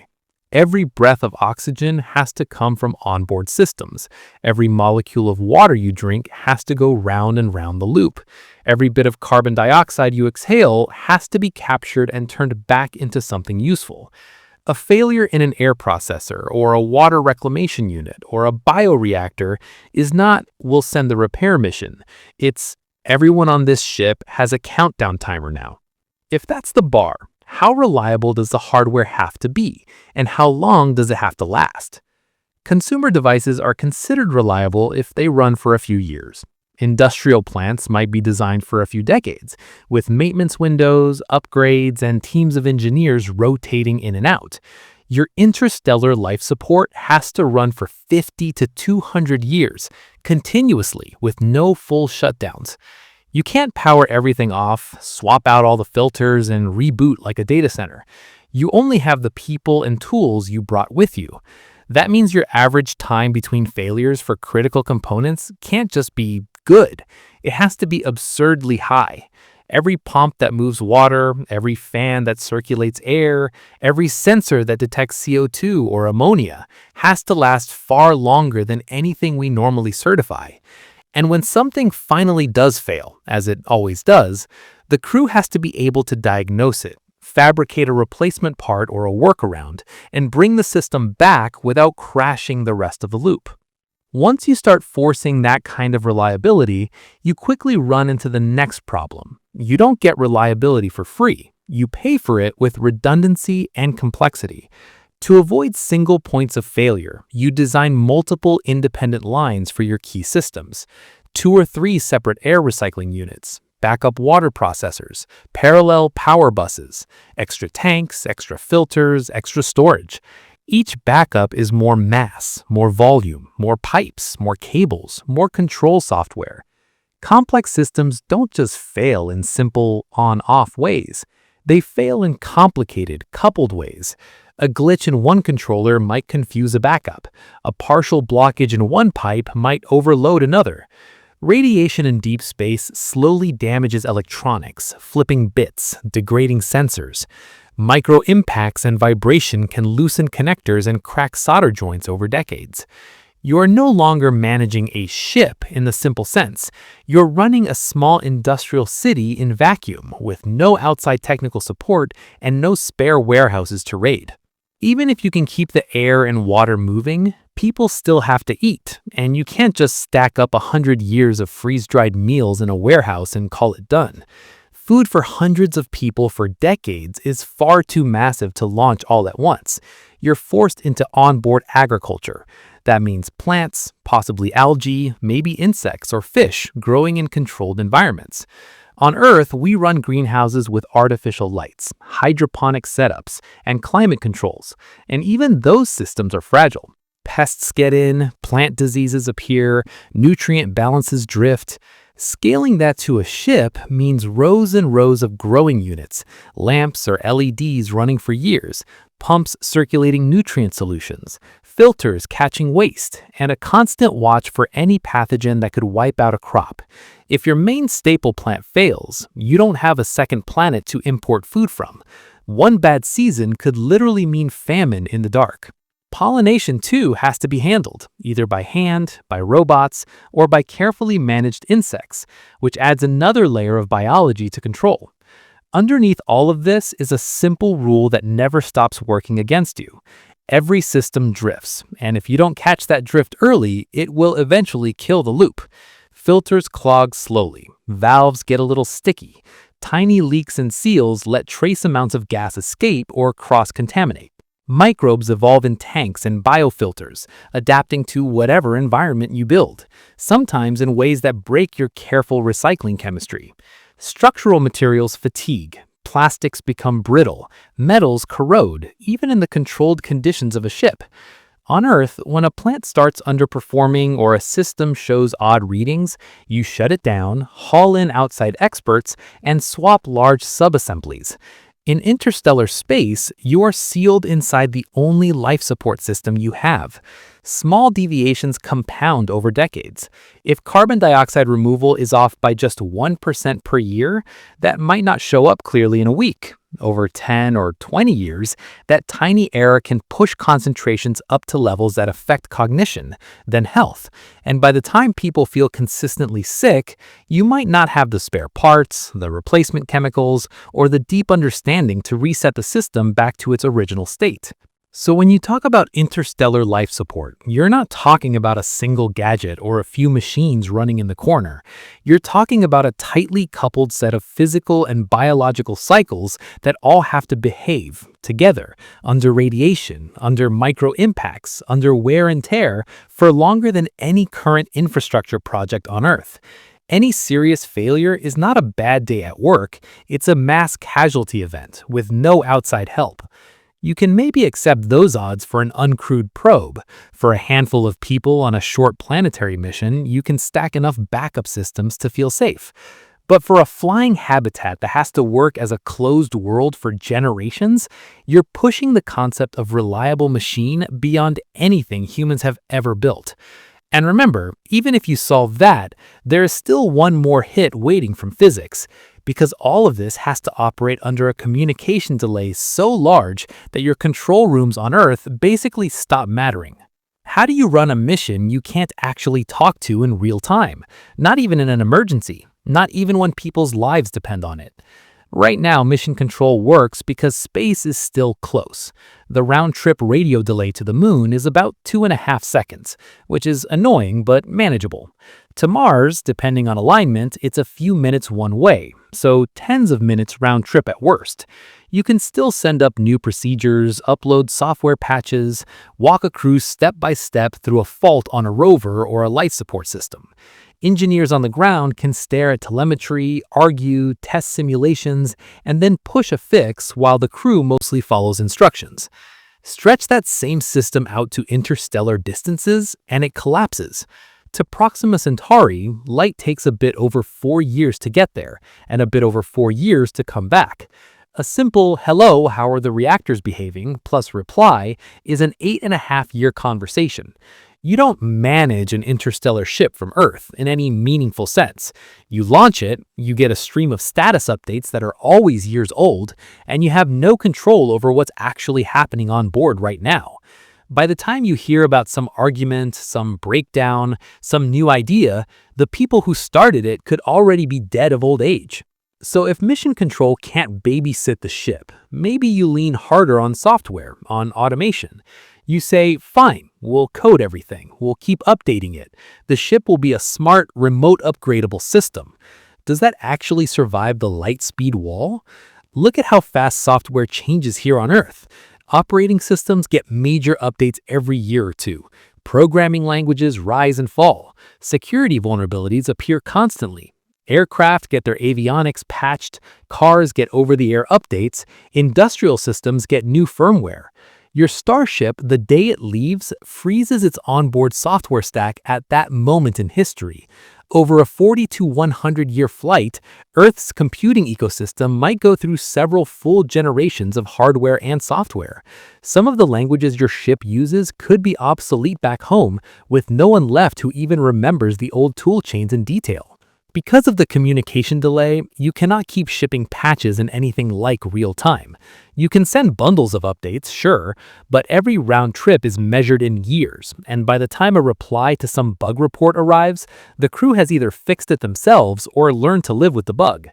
Every breath of oxygen has to come from onboard systems. Every molecule of water you drink has to go round and round the loop. Every bit of carbon dioxide you exhale has to be captured and turned back into something useful. A failure in an air processor or a water reclamation unit or a bioreactor is not, "we'll send the repair mission." It's, "everyone on this ship has a countdown timer now." If that's the bar, how reliable does the hardware have to be, and how long does it have to last? Consumer devices are considered reliable if they run for a few years. Industrial plants might be designed for a few decades, with maintenance windows, upgrades, and teams of engineers rotating in and out. Your interstellar life support has to run for 50 to 200 years, continuously, with no full shutdowns. You can't power everything off, swap out all the filters, and reboot like a data center. You only have the people and tools you brought with you. That means your average time between failures for critical components can't just be good. It has to be absurdly high. Every pump that moves water, every fan that circulates air, every sensor that detects CO2 or ammonia has to last far longer than anything we normally certify. And when something finally does fail, as it always does, the crew has to be able to diagnose it, fabricate a replacement part or a workaround, and bring the system back without crashing the rest of the loop. Once you start forcing that kind of reliability, you quickly run into the next problem. You don't get reliability for free. You pay for it with redundancy and complexity. To avoid single points of failure, you design multiple independent lines for your key systems, 2 or 3 separate air recycling units, backup water processors, parallel power buses, extra tanks, extra filters, extra storage. Each backup is more mass, more volume, more pipes, more cables, more control software. Complex systems don't just fail in simple on-off ways. They fail in complicated, coupled ways. A glitch in one controller might confuse a backup. A partial blockage in one pipe might overload another. Radiation in deep space slowly damages electronics, flipping bits, degrading sensors. Micro impacts and vibration can loosen connectors and crack solder joints over decades. You are no longer managing a ship in the simple sense. You're running a small industrial city in vacuum with no outside technical support and no spare warehouses to raid. Even if you can keep the air and water moving, People still have to eat, and you can't just stack up 100 years of freeze-dried meals in a warehouse and call it done. Food for hundreds of people for decades is far too massive to launch all at once. You're forced into onboard agriculture. That means plants, possibly algae, maybe insects or fish growing in controlled environments. On Earth, we run greenhouses with artificial lights, hydroponic setups, and climate controls, and even those systems are fragile. Pests get in, plant diseases appear, nutrient balances drift. Scaling that to a ship means rows and rows of growing units, lamps or LEDs running for years, pumps circulating nutrient solutions, filters catching waste, and a constant watch for any pathogen that could wipe out a crop. If your main staple plant fails, you don't have a second planet to import food from. One bad season could literally mean famine in the dark. Pollination, too, has to be handled, either by hand, by robots, or by carefully managed insects, which adds another layer of biology to control. Underneath all of this is a simple rule that never stops working against you. Every system drifts, and if you don't catch that drift early, it will eventually kill the loop. Filters clog slowly, valves get a little sticky, tiny leaks and seals let trace amounts of gas escape or cross-contaminate. Microbes evolve in tanks and biofilters, adapting to whatever environment you build, sometimes in ways that break your careful recycling chemistry. Structural materials fatigue, plastics become brittle, metals corrode, even in the controlled conditions of a ship. On Earth, when a plant starts underperforming or a system shows odd readings, you shut it down, haul in outside experts, and swap large subassemblies. In interstellar space, you are sealed inside the only life support system you have. Small deviations compound over decades. If carbon dioxide removal is off by just 1% per year, that might not show up clearly in a week. Over 10 or 20 years, that tiny error can push concentrations up to levels that affect cognition, then health. And by the time people feel consistently sick, you might not have the spare parts, the replacement chemicals, or the deep understanding to reset the system back to its original state. So when you talk about interstellar life support, you're not talking about a single gadget or a few machines running in the corner. You're talking about a tightly coupled set of physical and biological cycles that all have to behave together, under radiation, under micro impacts, under wear and tear, for longer than any current infrastructure project on Earth. Any serious failure is not a bad day at work, it's a mass casualty event with no outside help. You can maybe accept those odds for an uncrewed probe. For a handful of people on a short planetary mission, you can stack enough backup systems to feel safe. But for a flying habitat that has to work as a closed world for generations, you're pushing the concept of reliable machine beyond anything humans have ever built. And remember, even if you solve that, there is still one more hit waiting from physics, because all of this has to operate under a communication delay so large that your control rooms on Earth basically stop mattering. How do you run a mission you can't actually talk to in real time? Not even in an emergency, not even when people's lives depend on it. Right now, mission control works because space is still close. The round-trip radio delay to the moon is about 2.5 seconds, which is annoying but manageable. To Mars, depending on alignment, it's a few minutes one way, so tens of minutes round-trip at worst. You can still send up new procedures, upload software patches, walk a crew step by step through a fault on a rover or a life support system. Engineers on the ground can stare at telemetry, argue, test simulations, and then push a fix while the crew mostly follows instructions. Stretch that same system out to interstellar distances, and it collapses. To Proxima Centauri, light takes a bit over 4 years to get there, and a bit over 4 years to come back. A simple, "Hello, how are the reactors behaving?" plus reply is an 8.5-year conversation. You don't manage an interstellar ship from Earth in any meaningful sense. You launch it, you get a stream of status updates that are always years old, and you have no control over what's actually happening on board right now. By the time you hear about some argument, some breakdown, some new idea, the people who started it could already be dead of old age. So if mission control can't babysit the ship, maybe you lean harder on software, on automation. You say, fine, We'll code everything. We'll keep updating it. The ship will be a smart, remote upgradable system. Does that actually survive the light speed wall? Look at how fast software changes here on Earth. Operating systems get major updates every year or two. Programming languages rise and fall. Security vulnerabilities appear constantly. Aircraft get their avionics patched. Cars get over-the-air updates. Industrial systems get new firmware. Your starship, the day it leaves, freezes its onboard software stack at that moment in history. Over a 40 to 100-year flight, Earth's computing ecosystem might go through several full generations of hardware and software. Some of the languages your ship uses could be obsolete back home, with no one left who even remembers the old tool chains in detail. Because of the communication delay, you cannot keep shipping patches in anything like real time. You can send bundles of updates, sure, but every round trip is measured in years, and by the time a reply to some bug report arrives, the crew has either fixed it themselves or learned to live with the bug.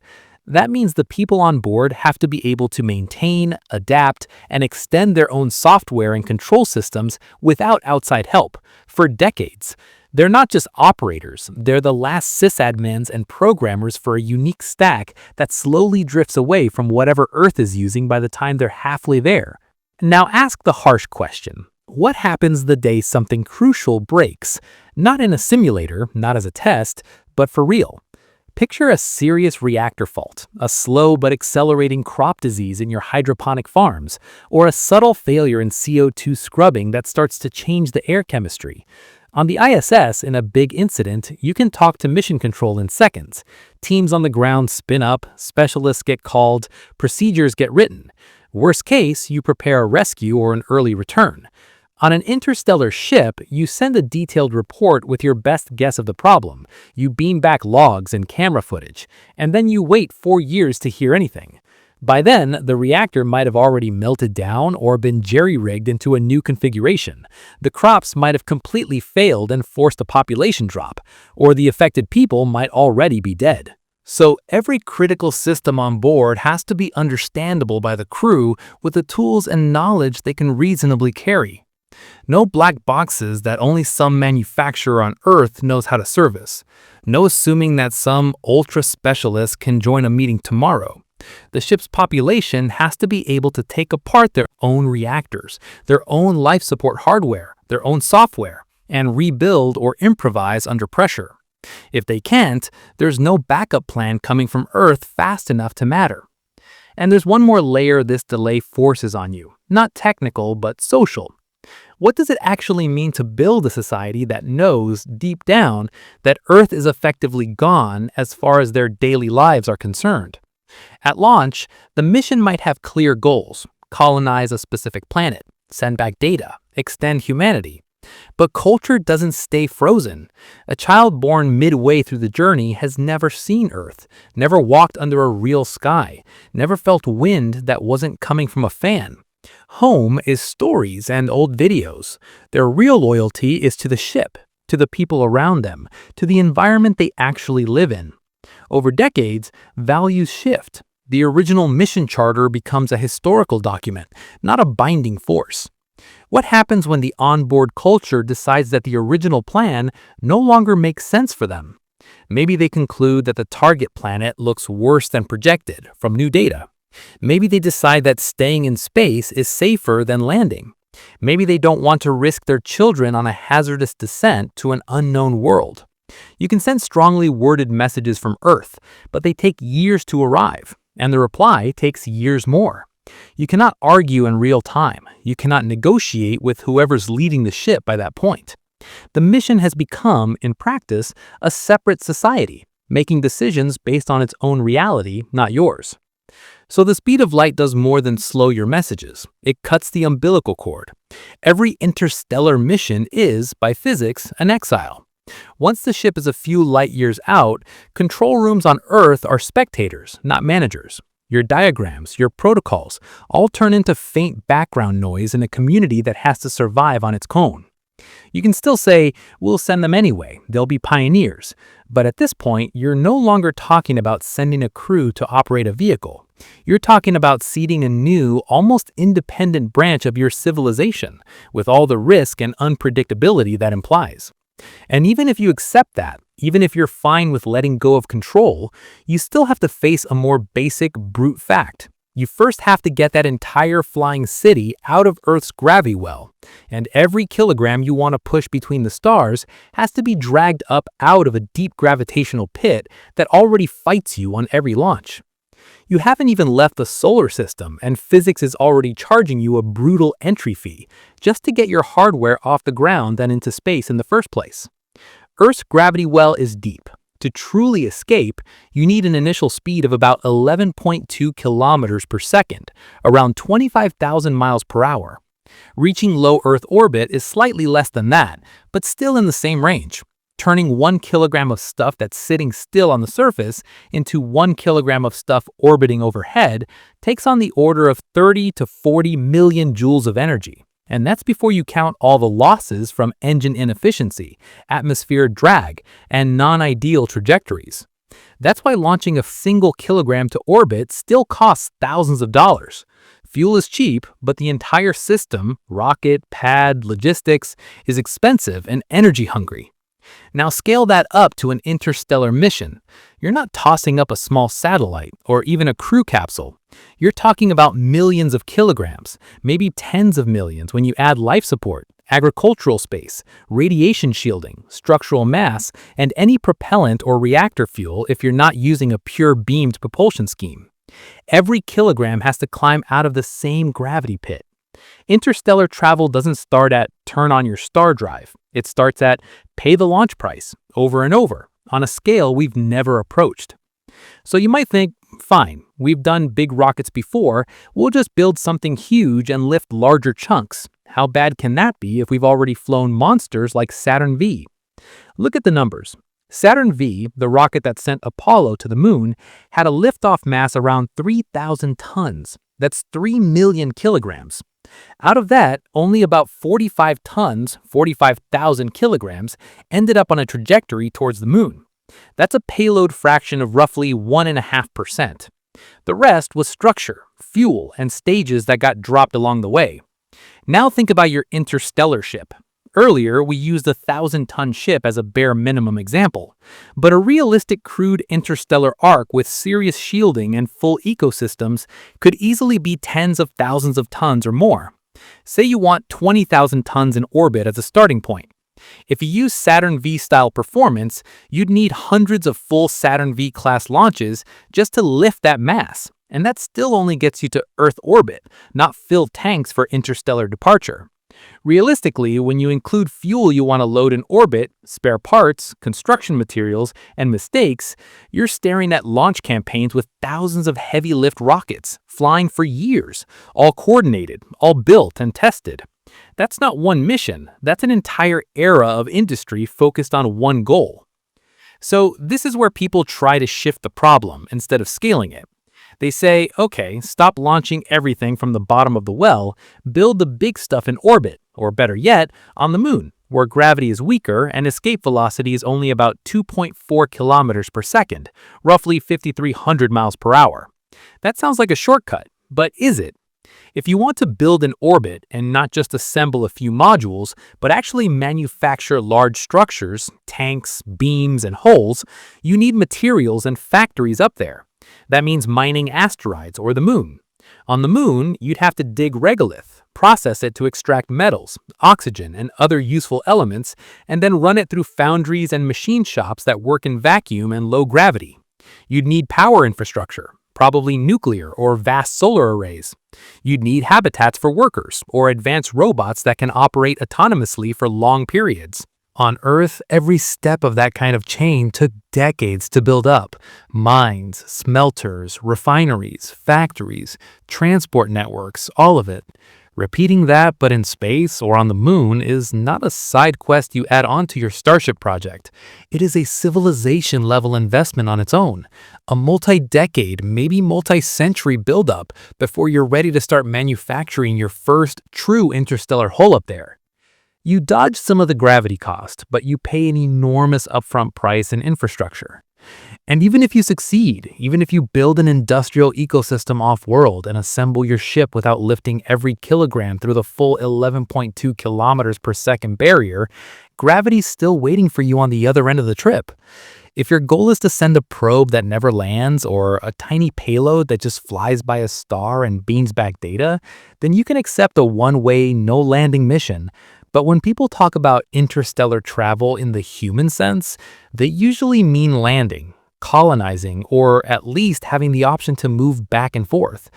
That means the people on board have to be able to maintain, adapt, and extend their own software and control systems without outside help for decades. They're not just operators, they're the last sysadmins and programmers for a unique stack that slowly drifts away from whatever Earth is using by the time they're halfway there. Now ask the harsh question. What happens the day something crucial breaks? Not in a simulator, not as a test, but for real. Picture a serious reactor fault, a slow but accelerating crop disease in your hydroponic farms, or a subtle failure in CO2 scrubbing that starts to change the air chemistry. On the ISS, in a big incident, you can talk to mission control in seconds. Teams on the ground spin up, specialists get called, procedures get written. Worst case, you prepare a rescue or an early return. On an interstellar ship, you send a detailed report with your best guess of the problem. You beam back logs and camera footage, and then you wait 4 years to hear anything. By then, the reactor might have already melted down or been jerry-rigged into a new configuration. The crops might have completely failed and forced a population drop, or the affected people might already be dead. So every critical system on board has to be understandable by the crew with the tools and knowledge they can reasonably carry. No black boxes that only some manufacturer on Earth knows how to service. No assuming that some ultra specialist can join a meeting tomorrow. The ship's population has to be able to take apart their own reactors, their own life support hardware, their own software, and rebuild or improvise under pressure. If they can't, there's no backup plan coming from Earth fast enough to matter. And there's one more layer this delay forces on you, not technical but social. What does it actually mean to build a society that knows, deep down, that Earth is effectively gone as far as their daily lives are concerned? At launch, the mission might have clear goals: colonize a specific planet, send back data, extend humanity. But culture doesn't stay frozen. A child born midway through the journey has never seen Earth, never walked under a real sky, never felt wind that wasn't coming from a fan. Home is stories and old videos. Their real loyalty is to the ship, to the people around them, to the environment they actually live in. Over decades, values shift. The original mission charter becomes a historical document, not a binding force. What happens when the onboard culture decides that the original plan no longer makes sense for them? Maybe they conclude that the target planet looks worse than projected from new data. Maybe they decide that staying in space is safer than landing. Maybe they don't want to risk their children on a hazardous descent to an unknown world. You can send strongly worded messages from Earth, but they take years to arrive, and the reply takes years more. You cannot argue in real time. You cannot negotiate with whoever's leading the ship by that point. The mission has become, in practice, a separate society, making decisions based on its own reality, not yours. So the speed of light does more than slow your messages. It cuts the umbilical cord. Every interstellar mission is, by physics, an exile. Once the ship is a few light years out, control rooms on Earth are spectators, not managers. Your diagrams, your protocols, all turn into faint background noise in a community that has to survive on its own. You can still say, we'll send them anyway, they'll be pioneers. But at this point, you're no longer talking about sending a crew to operate a vehicle. You're talking about seeding a new, almost independent branch of your civilization, with all the risk and unpredictability that implies. And even if you accept that, even if you're fine with letting go of control, you still have to face a more basic, brute fact. You first have to get that entire flying city out of Earth's gravity well, and every kilogram you want to push between the stars has to be dragged up out of a deep gravitational pit that already fights you on every launch. You haven't even left the solar system, and physics is already charging you a brutal entry fee just to get your hardware off the ground and into space in the first place. Earth's gravity well is deep. To truly escape, you need an initial speed of about 11.2 kilometers per second, around 25,000 miles per hour. Reaching low Earth orbit is slightly less than that, but still in the same range. Turning 1 kilogram of stuff that's sitting still on the surface into 1 kilogram of stuff orbiting overhead takes on the order of 30 to 40 million joules of energy. And that's before you count all the losses from engine inefficiency, atmosphere drag, and non-ideal trajectories. That's why launching a single kilogram to orbit still costs thousands of dollars. Fuel is cheap, but the entire system, rocket, pad, logistics, is expensive and energy hungry. Now scale that up to an interstellar mission. You're not tossing up a small satellite or even a crew capsule. You're talking about millions of kilograms, maybe tens of millions when you add life support, agricultural space, radiation shielding, structural mass, and any propellant or reactor fuel if you're not using a pure beamed propulsion scheme. Every kilogram has to climb out of the same gravity pit. Interstellar travel doesn't start at turn on your star drive. It starts at pay the launch price over and over on a scale we've never approached. So you might think, fine, we've done big rockets before, we'll just build something huge and lift larger chunks. How bad can that be if we've already flown monsters like Saturn V? Look at the numbers. Saturn V, the rocket that sent Apollo to the moon, had a liftoff mass around 3,000 tons. That's 3 million kilograms. Out of that, only about 45 tons, 45,000 kilograms, ended up on a trajectory towards the moon. That's a payload fraction of roughly 1.5%. The rest was structure, fuel, and stages that got dropped along the way. Now think about your interstellar ship. Earlier, we used a 1,000-ton ship as a bare minimum example, but a realistic crewed interstellar arc with serious shielding and full ecosystems could easily be tens of thousands of tons or more. Say you want 20,000 tons in orbit as a starting point. If you use Saturn V-style performance, you'd need hundreds of full Saturn V-class launches just to lift that mass, and that still only gets you to Earth orbit, not filled tanks for interstellar departure. Realistically, when you include fuel you want to load in orbit, spare parts, construction materials, and mistakes, you're staring at launch campaigns with thousands of heavy-lift rockets, flying for years, all coordinated, all built and tested. That's not one mission, that's an entire era of industry focused on one goal. So this is where people try to shift the problem instead of scaling it. They say, okay, stop launching everything from the bottom of the well, build the big stuff in orbit, or better yet, on the moon, where gravity is weaker and escape velocity is only about 2.4 kilometers per second, roughly 5,300 miles per hour. That sounds like a shortcut, but is it? If you want to build an orbit and not just assemble a few modules, but actually manufacture large structures, tanks, beams, and hulls, you need materials and factories up there. That means mining asteroids or the moon. On the moon, you'd have to dig regolith, process it to extract metals, oxygen, and other useful elements, and then run it through foundries and machine shops that work in vacuum and low gravity. You'd need power infrastructure, probably nuclear or vast solar arrays. You'd need habitats for workers or advanced robots that can operate autonomously for long periods. On Earth, every step of that kind of chain took decades to build up. Mines, smelters, refineries, factories, transport networks, all of it. Repeating that but in space or on the moon is not a side quest you add on to your Starship project. It is a civilization-level investment on its own. A multi-decade, maybe multi-century buildup before you're ready to start manufacturing your first true interstellar hull up there. You dodge some of the gravity cost, but you pay an enormous upfront price in infrastructure. And even if you succeed, even if you build an industrial ecosystem off-world and assemble your ship without lifting every kilogram through the full 11.2 kilometers per second barrier, gravity's still waiting for you on the other end of the trip. If your goal is to send a probe that never lands or a tiny payload that just flies by a star and beams back data, then you can accept a one-way, no-landing mission. But when people talk about interstellar travel in the human sense, they usually mean landing, colonizing, or at least having the option to move back and forth.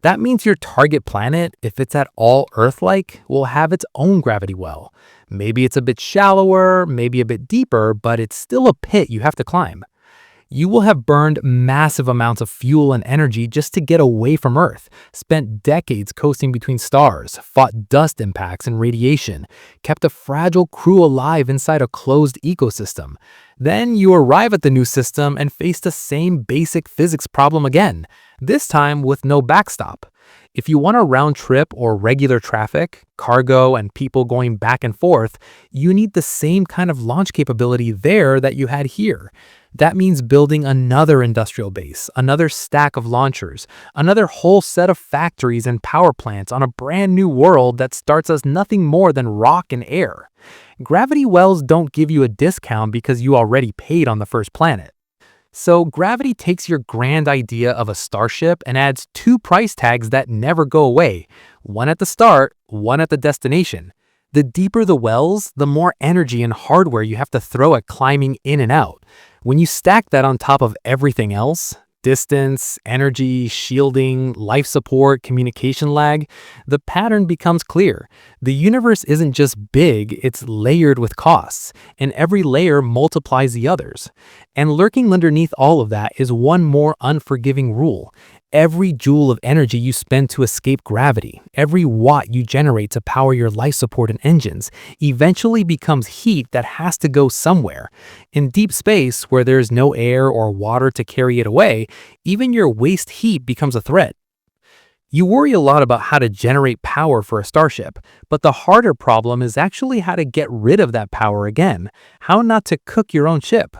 That means your target planet, if it's at all Earth-like, will have its own gravity well. Maybe it's a bit shallower, maybe a bit deeper, but it's still a pit you have to climb. You will have burned massive amounts of fuel and energy just to get away from Earth, spent decades coasting between stars, fought dust impacts and radiation, kept a fragile crew alive inside a closed ecosystem. Then you arrive at the new system and face the same basic physics problem again, this time with no backstop. If you want a round trip or regular traffic, cargo, and people going back and forth, you need the same kind of launch capability there that you had here. That means building another industrial base, another stack of launchers, another whole set of factories and power plants on a brand new world that starts as nothing more than rock and air. Gravity wells don't give you a discount because you already paid on the first planet. So gravity takes your grand idea of a starship and adds two price tags that never go away, one at the start, one at the destination. The deeper the wells, the more energy and hardware you have to throw at climbing in and out. When you stack that on top of everything else, distance, energy, shielding, life support, communication lag, the pattern becomes clear. The universe isn't just big, it's layered with costs, and every layer multiplies the others. And lurking underneath all of that is one more unforgiving rule. Every joule of energy you spend to escape gravity, every watt you generate to power your life support and engines, eventually becomes heat that has to go somewhere. In deep space, where there's no air or water to carry it away, even your waste heat becomes a threat. You worry a lot about how to generate power for a starship, but the harder problem is actually how to get rid of that power again, how not to cook your own ship.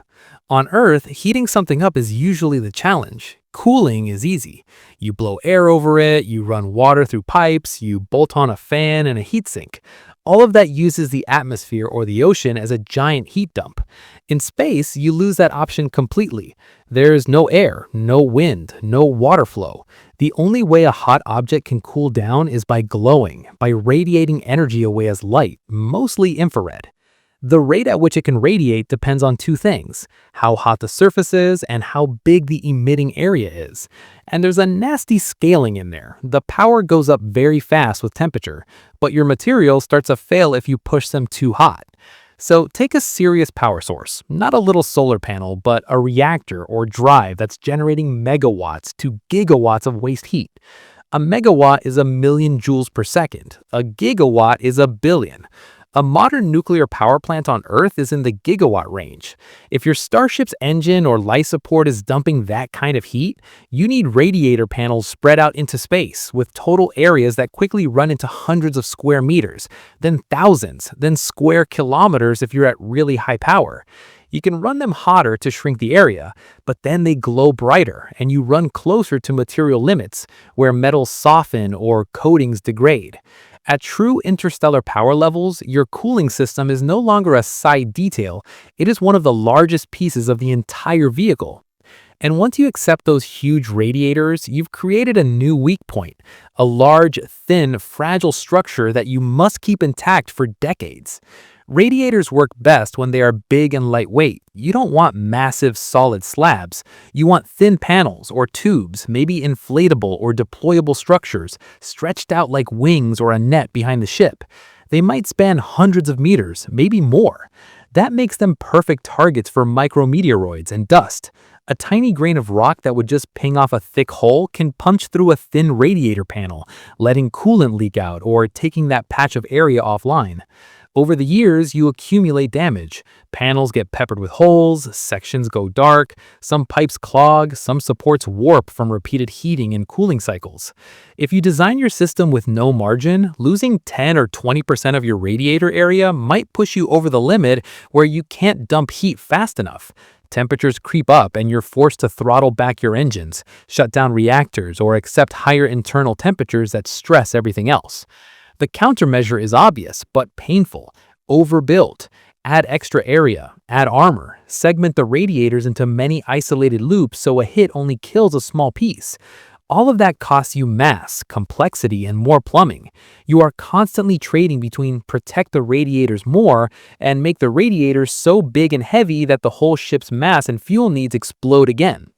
On Earth, heating something up is usually the challenge. Cooling is easy. You blow air over it, you run water through pipes, you bolt on a fan and a heatsink. All of that uses the atmosphere or the ocean as a giant heat dump. In space, you lose that option completely. There's no air, no wind, no water flow. The only way a hot object can cool down is by glowing, by radiating energy away as light, mostly infrared. The rate at which it can radiate depends on two things: how hot the surface is and how big the emitting area is. And there's a nasty scaling in there. The power goes up very fast with temperature, but your material starts to fail if you push them too hot. So take a serious power source, not a little solar panel, but a reactor or drive that's generating megawatts to gigawatts of waste heat. A megawatt is 1,000,000 joules per second. A gigawatt is 1 billion. A modern nuclear power plant on Earth is in the gigawatt range. If your starship's engine or life support is dumping that kind of heat, you need radiator panels spread out into space with total areas that quickly run into hundreds of square meters, then thousands, then square kilometers if you're at really high power. You can run them hotter to shrink the area, but then they glow brighter and you run closer to material limits where metals soften or coatings degrade. At true interstellar power levels, your cooling system is no longer a side detail, it is one of the largest pieces of the entire vehicle. And once you accept those huge radiators, you've created a new weak point, a large, thin, fragile structure that you must keep intact for decades. Radiators work best when they are big and lightweight. You don't want massive solid slabs. You want thin panels or tubes, maybe inflatable or deployable structures, stretched out like wings or a net behind the ship. They might span hundreds of meters, maybe more. That makes them perfect targets for micrometeoroids and dust. A tiny grain of rock that would just ping off a thick hole can punch through a thin radiator panel, letting coolant leak out or taking that patch of area offline. Over the years, you accumulate damage. Panels get peppered with holes, sections go dark, some pipes clog, some supports warp from repeated heating and cooling cycles. If you design your system with no margin, losing 10 or 20% of your radiator area might push you over the limit where you can't dump heat fast enough. Temperatures creep up and you're forced to throttle back your engines, shut down reactors, or accept higher internal temperatures that stress everything else. The countermeasure is obvious, but painful. Overbuild. Add extra area, add armor, segment the radiators into many isolated loops so a hit only kills a small piece. All of that costs you mass, complexity, and more plumbing. You are constantly trading between protect the radiators more and make the radiators so big and heavy that the whole ship's mass and fuel needs explode again.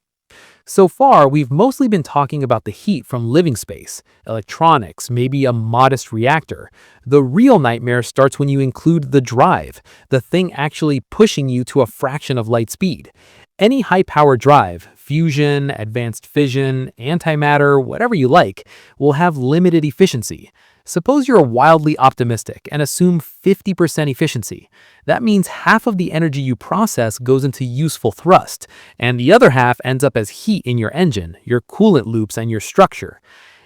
So far, we've mostly been talking about the heat from living space, electronics, maybe a modest reactor. The real nightmare starts when you include the drive, the thing actually pushing you to a fraction of light speed. Any high-power drive, fusion, advanced fission, antimatter, whatever you like, will have limited efficiency. Suppose you're wildly optimistic and assume 50% efficiency. That means half of the energy you process goes into useful thrust, and the other half ends up as heat in your engine, your coolant loops, and your structure.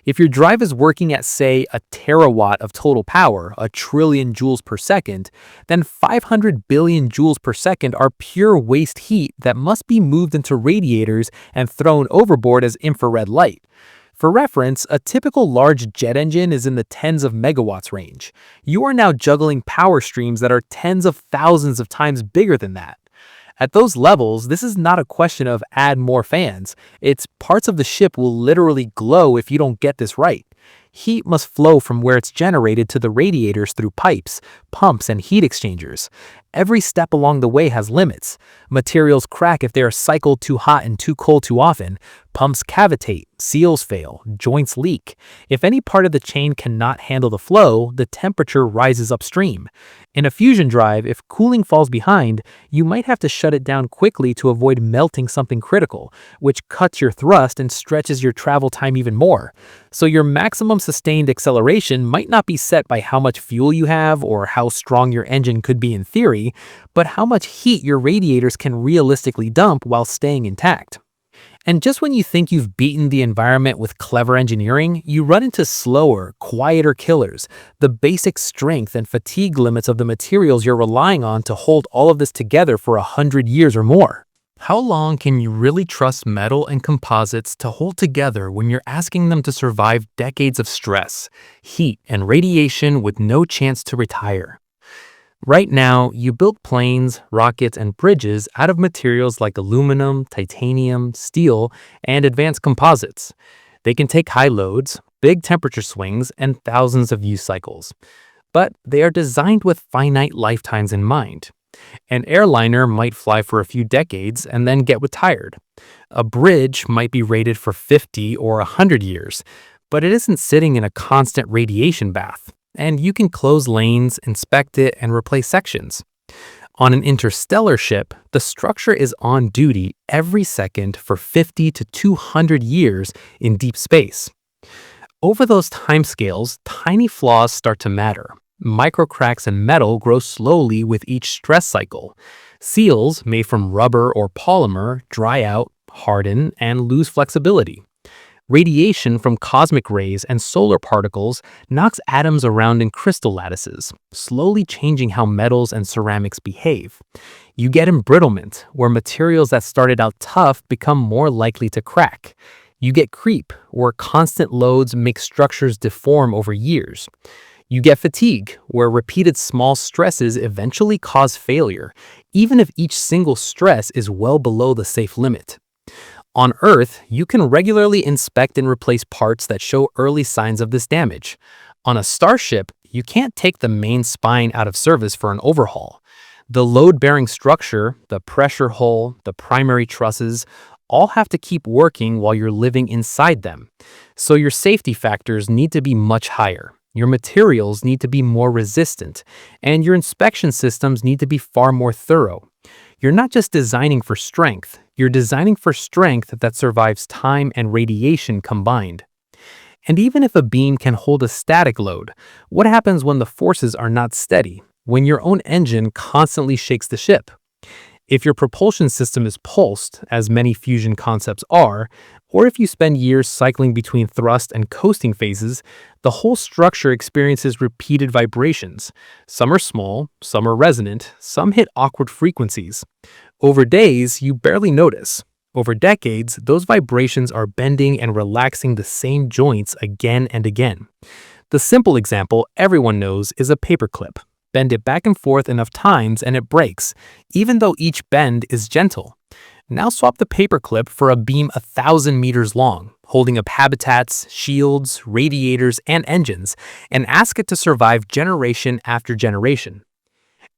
If your drive is working at, say, a terawatt of total power, a trillion joules per second, then 500 billion joules per second are pure waste heat that must be moved into radiators and thrown overboard as infrared light. For reference, a typical large jet engine is in the tens of megawatts range. You are now juggling power streams that are tens of thousands of times bigger than that. At those levels, this is not a question of add more fans. It's parts of the ship will literally glow if you don't get this right. Heat must flow from where it's generated to the radiators through pipes, pumps, and heat exchangers. Every step along the way has limits. Materials crack if they are cycled too hot and too cold too often. Pumps cavitate, seals fail, joints leak. If any part of the chain cannot handle the flow, the temperature rises upstream. In a fusion drive, if cooling falls behind, you might have to shut it down quickly to avoid melting something critical, which cuts your thrust and stretches your travel time even more. So your maximum sustained acceleration might not be set by how much fuel you have or how strong your engine could be in theory, but how much heat your radiators can realistically dump while staying intact. And just when you think you've beaten the environment with clever engineering, you run into slower, quieter killers, the basic strength and fatigue limits of the materials you're relying on to hold all of this together for 100 years or more. How long can you really trust metal and composites to hold together when you're asking them to survive decades of stress, heat, and radiation with no chance to retire? Right now, you build planes, rockets, and bridges out of materials like aluminum, titanium, steel, and advanced composites. They can take high loads, big temperature swings, and thousands of use cycles. But they are designed with finite lifetimes in mind. An airliner might fly for a few decades and then get retired. A bridge might be rated for 50 or 100 years, but it isn't sitting in a constant radiation bath. And you can close lanes, inspect it, and replace sections. On an interstellar ship, the structure is on duty every second for 50 to 200 years in deep space. Over those timescales, tiny flaws start to matter. Microcracks in metal grow slowly with each stress cycle. Seals made from rubber or polymer dry out, harden, and lose flexibility. Radiation from cosmic rays and solar particles knocks atoms around in crystal lattices, slowly changing how metals and ceramics behave. You get embrittlement, where materials that started out tough become more likely to crack. You get creep, where constant loads make structures deform over years. You get fatigue, where repeated small stresses eventually cause failure, even if each single stress is well below the safe limit. On Earth, you can regularly inspect and replace parts that show early signs of this damage. On a starship, you can't take the main spine out of service for an overhaul. The load-bearing structure, the pressure hull, the primary trusses, all have to keep working while you're living inside them. So your safety factors need to be much higher. Your materials need to be more resistant, and your inspection systems need to be far more thorough. You're not just designing for strength, you're designing for strength that survives time and radiation combined. And even if a beam can hold a static load, what happens when the forces are not steady, when your own engine constantly shakes the ship? If your propulsion system is pulsed, as many fusion concepts are, or if you spend years cycling between thrust and coasting phases, the whole structure experiences repeated vibrations. Some are small, some are resonant, some hit awkward frequencies. Over days, you barely notice. Over decades, those vibrations are bending and relaxing the same joints again and again. The simple example everyone knows is a paperclip. Bend it back and forth enough times and it breaks, even though each bend is gentle. Now swap the paperclip for a beam 1,000 meters long, holding up habitats, shields, radiators, and engines, and ask it to survive generation after generation.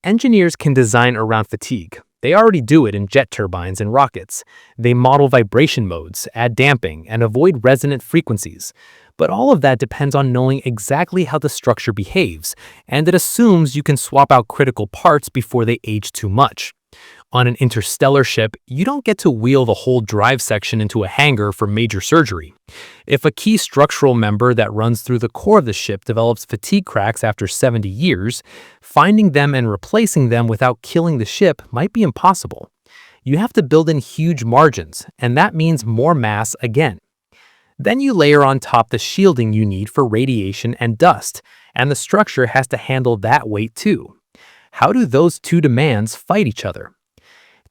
Engineers can design around fatigue. They already do it in jet turbines and rockets. They model vibration modes, add damping, and avoid resonant frequencies. But all of that depends on knowing exactly how the structure behaves, and it assumes you can swap out critical parts before they age too much. On an interstellar ship, you don't get to wheel the whole drive section into a hangar for major surgery. If a key structural member that runs through the core of the ship develops fatigue cracks after 70 years, finding them and replacing them without killing the ship might be impossible. You have to build in huge margins, and that means more mass again. Then you layer on top the shielding you need for radiation and dust, and the structure has to handle that weight too. How do those two demands fight each other?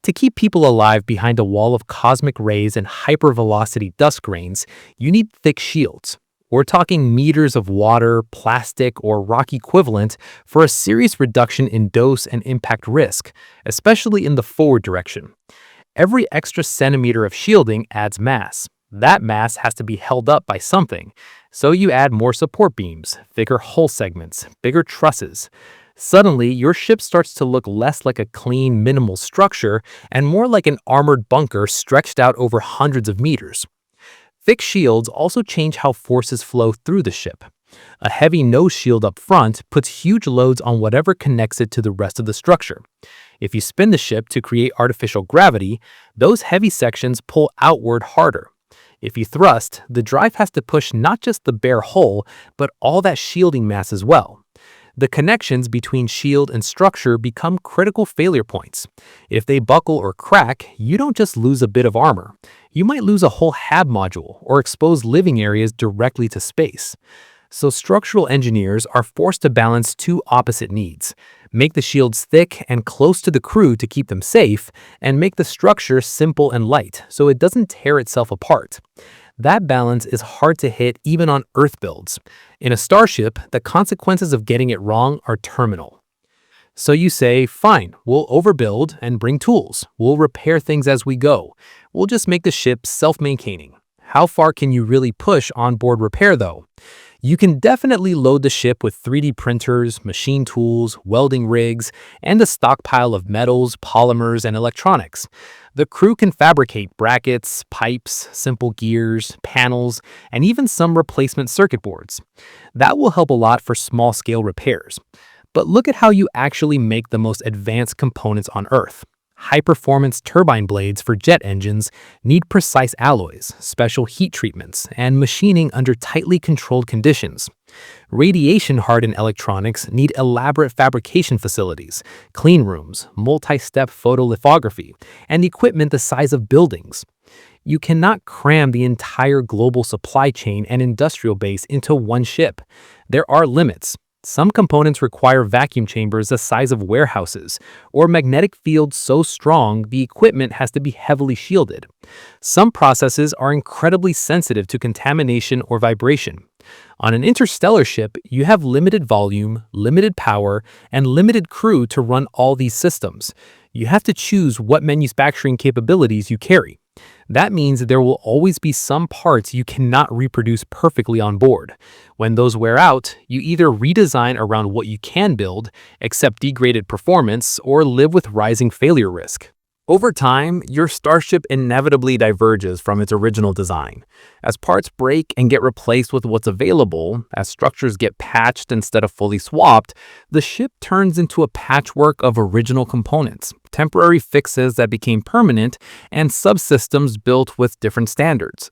To keep people alive behind a wall of cosmic rays and hypervelocity dust grains, you need thick shields. We're talking meters of water, plastic, or rock equivalent for a serious reduction in dose and impact risk, especially in the forward direction. Every extra centimeter of shielding adds mass. That mass has to be held up by something, so you add more support beams, thicker hull segments, bigger trusses. Suddenly, your ship starts to look less like a clean, minimal structure and more like an armored bunker stretched out over hundreds of meters. Thick shields also change how forces flow through the ship. A heavy nose shield up front puts huge loads on whatever connects it to the rest of the structure. If you spin the ship to create artificial gravity, those heavy sections pull outward harder. If you thrust, the drive has to push not just the bare hull, but all that shielding mass as well. The connections between shield and structure become critical failure points. If they buckle or crack, you don't just lose a bit of armor. You might lose a whole HAB module or expose living areas directly to space. So structural engineers are forced to balance two opposite needs: make the shields thick and close to the crew to keep them safe, and make the structure simple and light so it doesn't tear itself apart. That balance is hard to hit even on Earth builds. In a starship, the consequences of getting it wrong are terminal. So you say, fine, we'll overbuild and bring tools. We'll repair things as we go. We'll just make the ship self-maintaining. How far can you really push onboard repair though? You can definitely load the ship with 3D printers, machine tools, welding rigs, and a stockpile of metals, polymers, and electronics. The crew can fabricate brackets, pipes, simple gears, panels, and even some replacement circuit boards. That will help a lot for small-scale repairs. But look at how you actually make the most advanced components on Earth. High-performance turbine blades for jet engines need precise alloys, special heat treatments, and machining under tightly controlled conditions. Radiation-hardened electronics need elaborate fabrication facilities, clean rooms, multi-step photolithography, and equipment the size of buildings. You cannot cram the entire global supply chain and industrial base into one ship. There are limits. Some components require vacuum chambers the size of warehouses, or magnetic fields so strong the equipment has to be heavily shielded. Some processes are incredibly sensitive to contamination or vibration. On an interstellar ship, you have limited volume, limited power, and limited crew to run all these systems. You have to choose what manufacturing capabilities you carry. That means there will always be some parts you cannot reproduce perfectly on board. When those wear out, you either redesign around what you can build, accept degraded performance, or live with rising failure risk. Over time, your starship inevitably diverges from its original design. As parts break and get replaced with what's available, as structures get patched instead of fully swapped, the ship turns into a patchwork of original components, temporary fixes that became permanent, and subsystems built with different standards.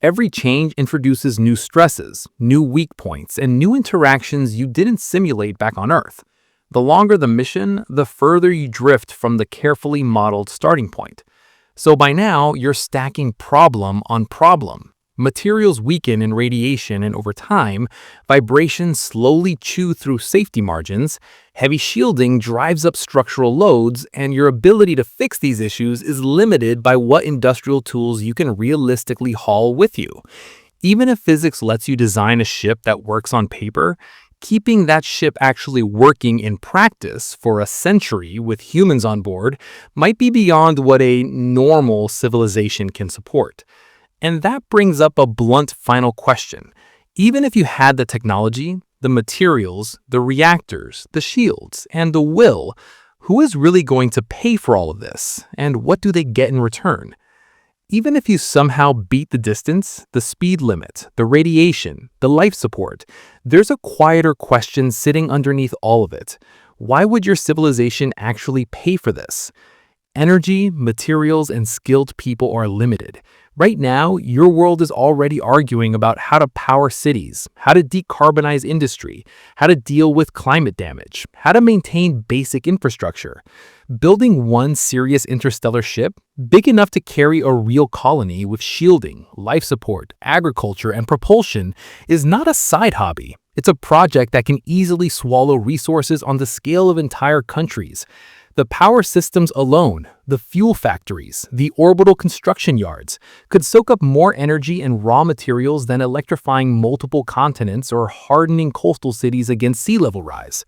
Every change introduces new stresses, new weak points, and new interactions you didn't simulate back on Earth. The longer the mission, the further you drift from the carefully modeled starting point. So by now, you're stacking problem on problem. Materials weaken in radiation, and over time, vibrations slowly chew through safety margins, heavy shielding drives up structural loads, and your ability to fix these issues is limited by what industrial tools you can realistically haul with you. Even if physics lets you design a ship that works on paper, keeping that ship actually working in practice for a century with humans on board might be beyond what a normal civilization can support. And that brings up a blunt final question. Even if you had the technology, the materials, the reactors, the shields, and the will, who is really going to pay for all of this? And what do they get in return? Even if you somehow beat the distance, the speed limit, the radiation, the life support, there's a quieter question sitting underneath all of it. Why would your civilization actually pay for this? Energy, materials, and skilled people are limited. Right now, your world is already arguing about how to power cities, how to decarbonize industry, how to deal with climate damage, how to maintain basic infrastructure. Building one serious interstellar ship, big enough to carry a real colony with shielding, life support, agriculture, and propulsion, is not a side hobby. It's a project that can easily swallow resources on the scale of entire countries. The power systems alone, the fuel factories, the orbital construction yards, could soak up more energy and raw materials than electrifying multiple continents or hardening coastal cities against sea level rise.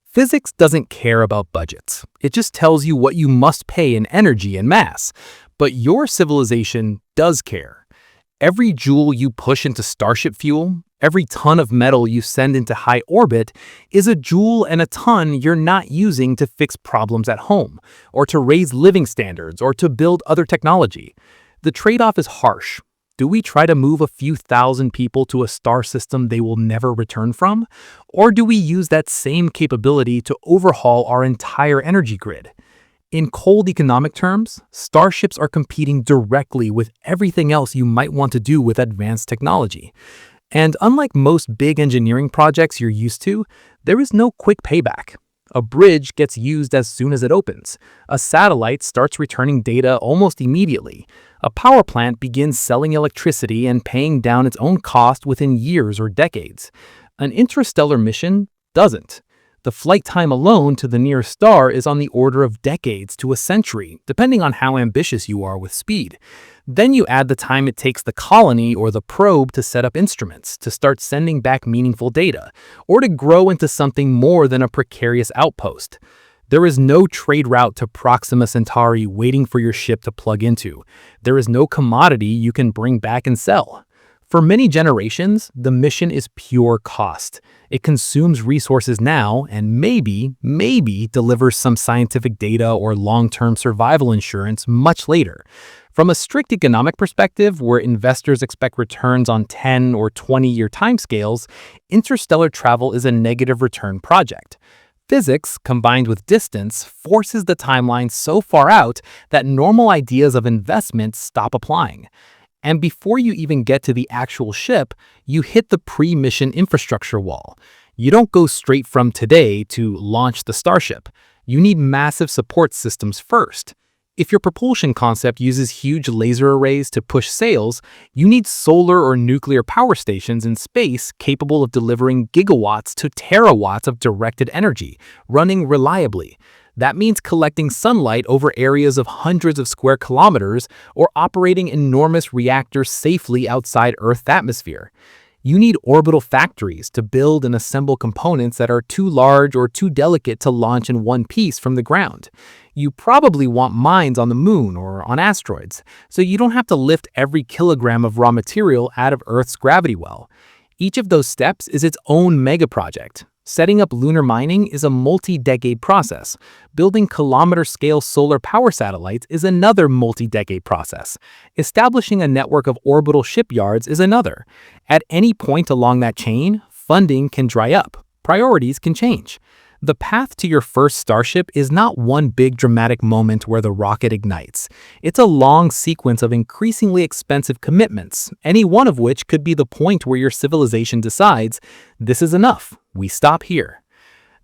Physics doesn't care about budgets. It just tells you what you must pay in energy and mass. But your civilization does care. Every joule you push into Starship fuel, every ton of metal you send into high orbit, is a joule and a ton you're not using to fix problems at home, or to raise living standards, or to build other technology. The trade-off is harsh. Do we try to move a few thousand people to a star system they will never return from? Or do we use that same capability to overhaul our entire energy grid? In cold economic terms, starships are competing directly with everything else you might want to do with advanced technology. And unlike most big engineering projects you're used to, there is no quick payback. A bridge gets used as soon as it opens. A satellite starts returning data almost immediately. A power plant begins selling electricity and paying down its own cost within years or decades. An interstellar mission doesn't. The flight time alone to the nearest star is on the order of decades to a century, depending on how ambitious you are with speed. Then you add the time it takes the colony or the probe to set up instruments, to start sending back meaningful data, or to grow into something more than a precarious outpost. There is no trade route to Proxima Centauri waiting for your ship to plug into. There is no commodity you can bring back and sell. For many generations, the mission is pure cost. It consumes resources now and maybe delivers some scientific data or long-term survival insurance much later. From a strict economic perspective, where investors expect returns on 10 or 20-year timescales, interstellar travel is a negative return project. Physics, combined with distance, forces the timeline so far out that normal ideas of investment stop applying. And before you even get to the actual ship, you hit the pre-mission infrastructure wall. You don't go straight from today to launch the Starship. You need massive support systems first. If your propulsion concept uses huge laser arrays to push sails, you need solar or nuclear power stations in space capable of delivering gigawatts to terawatts of directed energy, running reliably. That means collecting sunlight over areas of hundreds of square kilometers or operating enormous reactors safely outside Earth's atmosphere. You need orbital factories to build and assemble components that are too large or too delicate to launch in one piece from the ground. You probably want mines on the moon or on asteroids, so you don't have to lift every kilogram of raw material out of Earth's gravity well. Each of those steps is its own mega project. Setting up lunar mining is a multi-decade process. Building kilometer-scale solar power satellites is another multi-decade process. Establishing a network of orbital shipyards is another. At any point along that chain, funding can dry up. Priorities can change. The path to your first Starship is not one big dramatic moment where the rocket ignites. It's a long sequence of increasingly expensive commitments, any one of which could be the point where your civilization decides, this is enough, we stop here.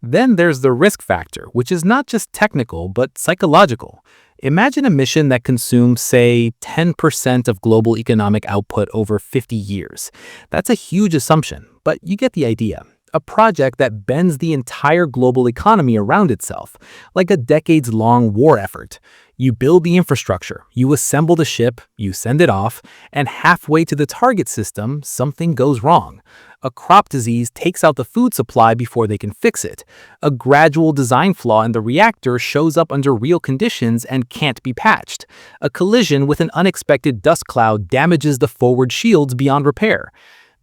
Then there's the risk factor, which is not just technical but psychological. Imagine a mission that consumes, say, 10% of global economic output over 50 years. That's a huge assumption, but you get the idea. A project that bends the entire global economy around itself, like a decades-long war effort. You build the infrastructure, you assemble the ship, you send it off, and halfway to the target system, something goes wrong. A crop disease takes out the food supply before they can fix it. A gradual design flaw in the reactor shows up under real conditions and can't be patched. A collision with an unexpected dust cloud damages the forward shields beyond repair.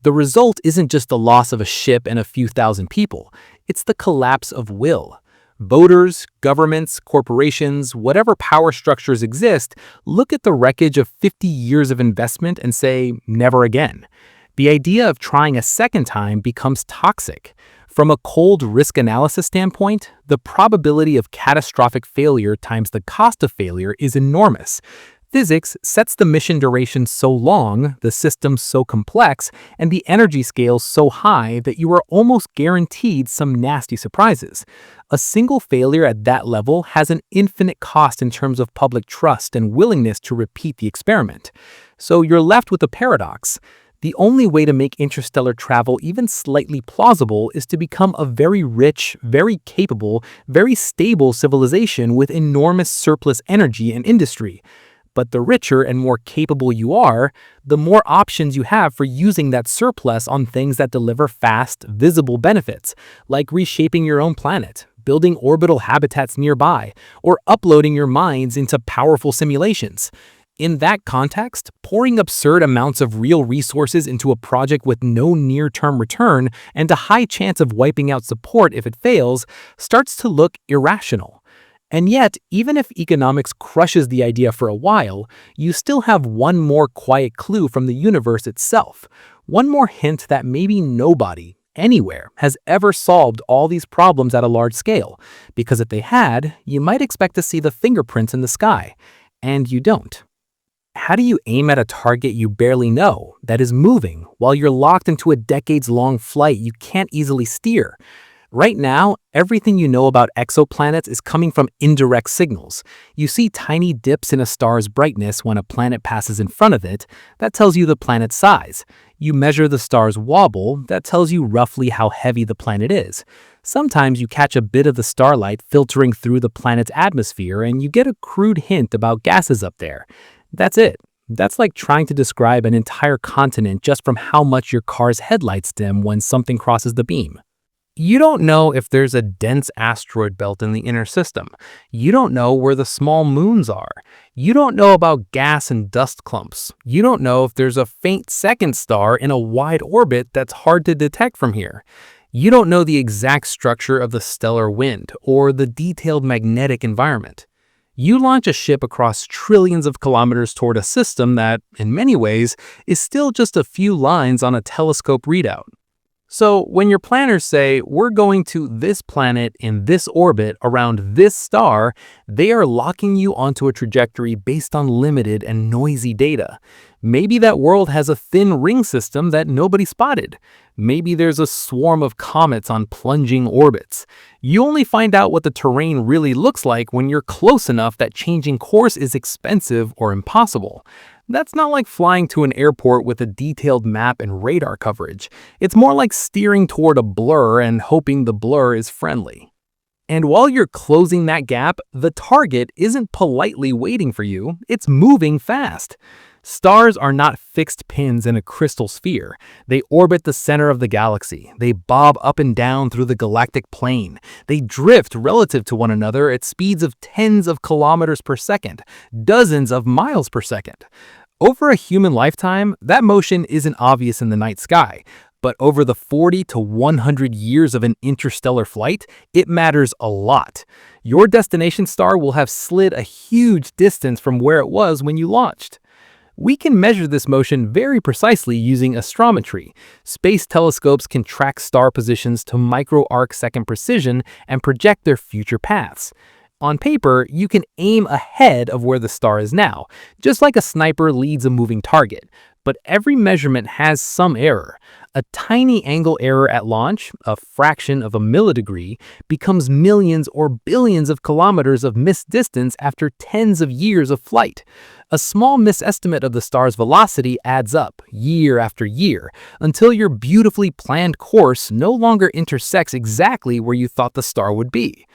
The result isn't just the loss of a ship and a few thousand people, it's the collapse of will. Voters, governments, corporations, whatever power structures exist, look at the wreckage of 50 years of investment and say, never again. The idea of trying a second time becomes toxic. From a cold risk analysis standpoint, the probability of catastrophic failure times the cost of failure is enormous. Physics sets the mission duration so long, the system so complex, and the energy scale so high that you are almost guaranteed some nasty surprises. A single failure at that level has an infinite cost in terms of public trust and willingness to repeat the experiment. So you're left with a paradox. The only way to make interstellar travel even slightly plausible is to become a very rich, very capable, very stable civilization with enormous surplus energy and industry. But the richer and more capable you are, the more options you have for using that surplus on things that deliver fast, visible benefits, like reshaping your own planet, building orbital habitats nearby, or uploading your minds into powerful simulations. In that context, pouring absurd amounts of real resources into a project with no near-term return and a high chance of wiping out support if it fails starts to look irrational. And yet, even if economics crushes the idea for a while, you still have one more quiet clue from the universe itself, one more hint that maybe nobody, anywhere, has ever solved all these problems at a large scale, because if they had, you might expect to see the fingerprints in the sky, and you don't. How do you aim at a target you barely know, that is moving, while you're locked into a decades-long flight you can't easily steer? Right now, everything you know about exoplanets is coming from indirect signals. You see tiny dips in a star's brightness when a planet passes in front of it. That tells you the planet's size. You measure the star's wobble. That tells you roughly how heavy the planet is. Sometimes you catch a bit of the starlight filtering through the planet's atmosphere and you get a crude hint about gases up there. That's it. That's like trying to describe an entire continent just from how much your car's headlights dim when something crosses the beam. You don't know if there's a dense asteroid belt in the inner system. You don't know where the small moons are. You don't know about gas and dust clumps. You don't know if there's a faint second star in a wide orbit that's hard to detect from here. You don't know the exact structure of the stellar wind or the detailed magnetic environment. You launch a ship across trillions of kilometers toward a system that, in many ways, is still just a few lines on a telescope readout. So when your planners say, we're going to this planet in this orbit around this star, they are locking you onto a trajectory based on limited and noisy data. Maybe that world has a thin ring system that nobody spotted. Maybe there's a swarm of comets on plunging orbits. You only find out what the terrain really looks like when you're close enough that changing course is expensive or impossible. That's not like flying to an airport with a detailed map and radar coverage. It's more like steering toward a blur and hoping the blur is friendly. And while you're closing that gap, the target isn't politely waiting for you, it's moving fast. Stars are not fixed pins in a crystal sphere. They orbit the center of the galaxy. They bob up and down through the galactic plane. They drift relative to one another at speeds of tens of kilometers per second, dozens of miles per second. Over a human lifetime, that motion isn't obvious in the night sky. But over the 40 to 100 years of an interstellar flight, it matters a lot. Your destination star will have slid a huge distance from where it was when you launched. We can measure this motion very precisely using astrometry. Space telescopes can track star positions to micro-arc-second precision and project their future paths. On paper, you can aim ahead of where the star is now, just like a sniper leads a moving target. but every measurement has some error. A tiny angle error at launch, a fraction of a millidegree, becomes millions or billions of kilometers of missed distance after tens of years of flight. A small misestimate of the star's velocity adds up, year after year, until your beautifully planned course no longer intersects exactly where you thought the star would be.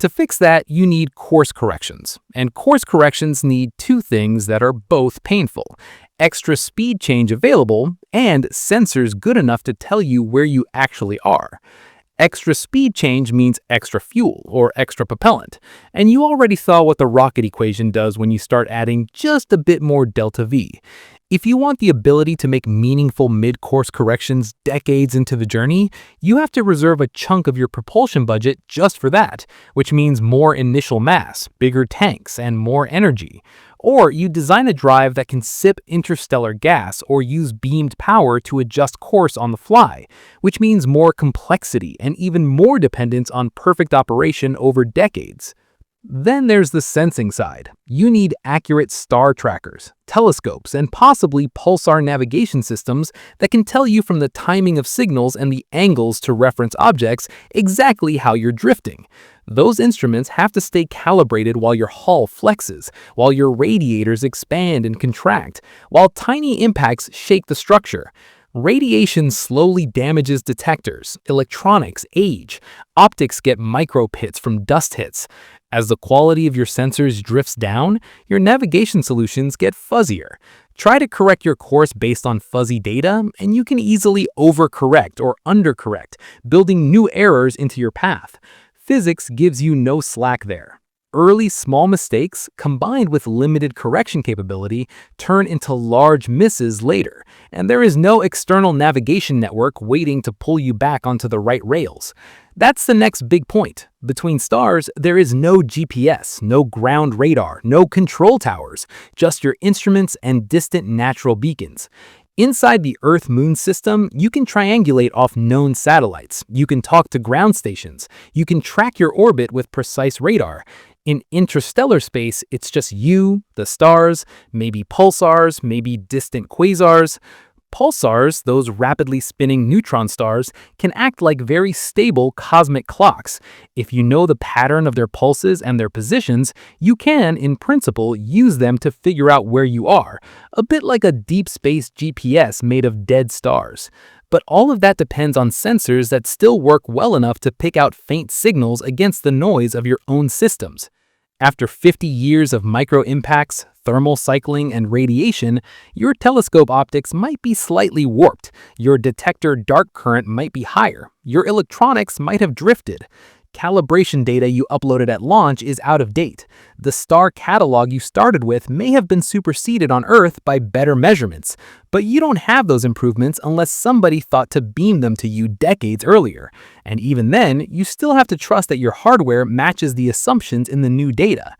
To fix that, you need course corrections, and course corrections need two things that are both painful: extra speed change available and sensors good enough to tell you where you actually are. Extra speed change means extra fuel or extra propellant, and you already saw what the rocket equation does when you start adding just a bit more delta V. If you want the ability to make meaningful mid-course corrections decades into the journey, you have to reserve a chunk of your propulsion budget just for that, which means more initial mass, bigger tanks, and more energy. Or you design a drive that can sip interstellar gas or use beamed power to adjust course on the fly, which means more complexity and even more dependence on perfect operation over decades. Then there's the sensing side. You need accurate star trackers, telescopes, and possibly pulsar navigation systems that can tell you from the timing of signals and the angles to reference objects exactly how you're drifting. Those instruments have to stay calibrated while your hull flexes, while your radiators expand and contract, while tiny impacts shake the structure. Radiation slowly damages detectors, electronics age, optics get micro pits from dust hits. As the quality of your sensors drifts down, your navigation solutions get fuzzier. Try to correct your course based on fuzzy data, and you can easily overcorrect or undercorrect, building new errors into your path. Physics gives you no slack there. Early small mistakes, combined with limited correction capability, turn into large misses later, and there is no external navigation network waiting to pull you back onto the right rails. That's the next big point. Between stars, there is no GPS, no ground radar, no control towers, just your instruments and distant natural beacons. Inside the Earth-Moon system, you can triangulate off known satellites, you can talk to ground stations, you can track your orbit with precise radar. In interstellar space, it's just you, the stars, maybe pulsars, maybe distant quasars. Pulsars, those rapidly spinning neutron stars, can act like very stable cosmic clocks. If you know the pattern of their pulses and their positions, you can, in principle, use them to figure out where you are, a bit like a deep space GPS made of dead stars. But all of that depends on sensors that still work well enough to pick out faint signals against the noise of your own systems. After 50 years of micro-impacts, thermal cycling, and radiation, your telescope optics might be slightly warped, your detector dark current might be higher, your electronics might have drifted. Calibration data you uploaded at launch is out of date. The star catalog you started with may have been superseded on Earth by better measurements, but you don't have those improvements unless somebody thought to beam them to you decades earlier. And even then, you still have to trust that your hardware matches the assumptions in the new data.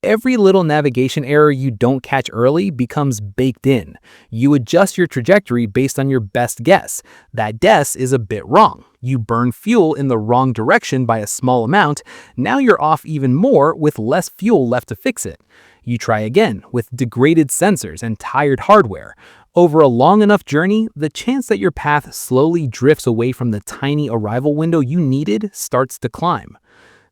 Every little navigation error you don't catch early becomes baked in. You adjust your trajectory based on your best guess. That guess is a bit wrong. You burn fuel in the wrong direction by a small amount. Now you're off even more with less fuel left to fix it. You try again with degraded sensors and tired hardware. Over a long enough journey, the chance that your path slowly drifts away from the tiny arrival window you needed starts to climb.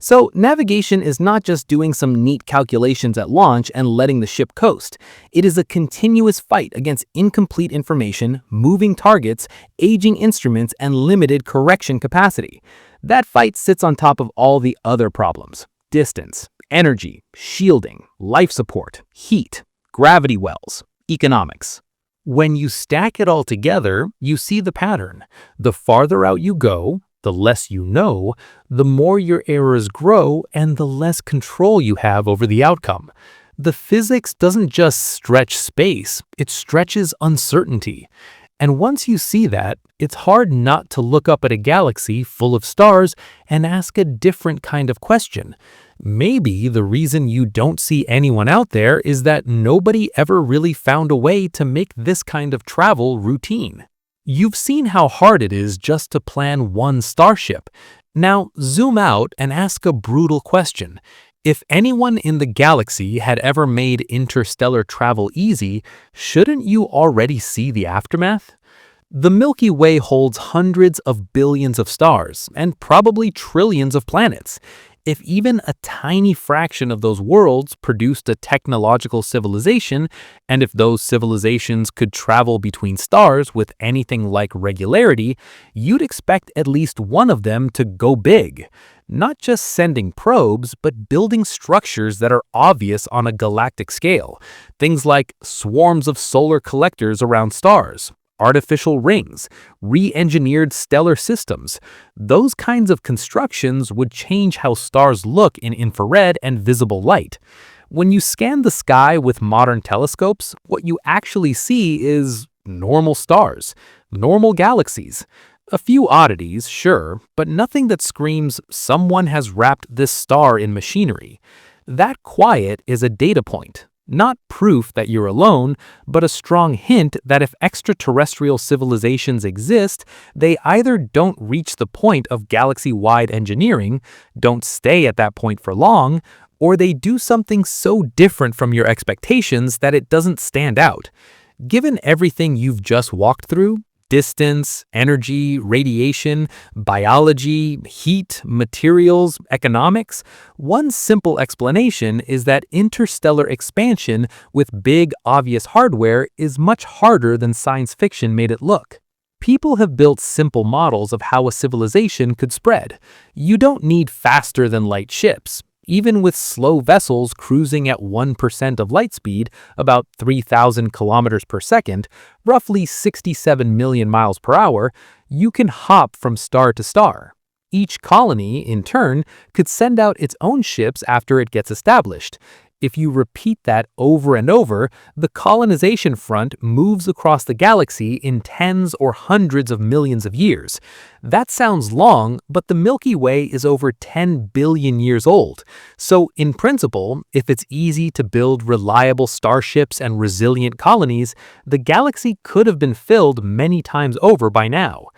So navigation is not just doing some neat calculations at launch and letting the ship coast. It is a continuous fight against incomplete information, moving targets, aging instruments, and limited correction capacity. That fight sits on top of all the other problems: distance, energy, shielding, life support, heat, gravity wells, economics. When you stack it all together, you see the pattern. The farther out you go, the less you know, the more your errors grow, and the less control you have over the outcome. The physics doesn't just stretch space, it stretches uncertainty. And once you see that, it's hard not to look up at a galaxy full of stars and ask a different kind of question. Maybe the reason you don't see anyone out there is that nobody ever really found a way to make this kind of travel routine. You've seen how hard it is just to plan one starship. Now zoom out and ask a brutal question. If anyone in the galaxy had ever made interstellar travel easy, shouldn't you already see the aftermath? The Milky Way holds hundreds of billions of stars and probably trillions of planets. If even a tiny fraction of those worlds produced a technological civilization, and if those civilizations could travel between stars with anything like regularity, you'd expect at least one of them to go big. Not just sending probes, but building structures that are obvious on a galactic scale. Things like swarms of solar collectors around stars, artificial rings, re-engineered stellar systems. Those kinds of constructions would change how stars look in infrared and visible light. When you scan the sky with modern telescopes, what you actually see is normal stars, normal galaxies. A few oddities, sure, but nothing that screams someone has wrapped this star in machinery. That quiet is a data point. Not proof that you're alone, but a strong hint that if extraterrestrial civilizations exist, they either don't reach the point of galaxy-wide engineering, don't stay at that point for long, or they do something so different from your expectations that it doesn't stand out. Given everything you've just walked through, distance, energy, radiation, biology, heat, materials, economics, one simple explanation is that interstellar expansion with big, obvious hardware is much harder than science fiction made it look. People have built simple models of how a civilization could spread. You don't need faster-than-light ships. Even with slow vessels cruising at 1% of light speed, about 3,000 kilometers per second, roughly 67 million miles per hour, you can hop from star to star. Each colony, in turn, could send out its own ships after it gets established. If you repeat that over and over, the colonization front moves across the galaxy in tens or hundreds of millions of years. That sounds long, but the Milky Way is over 10 billion years old. So, in principle, if it's easy to build reliable starships and resilient colonies, the galaxy could have been filled many times over by now.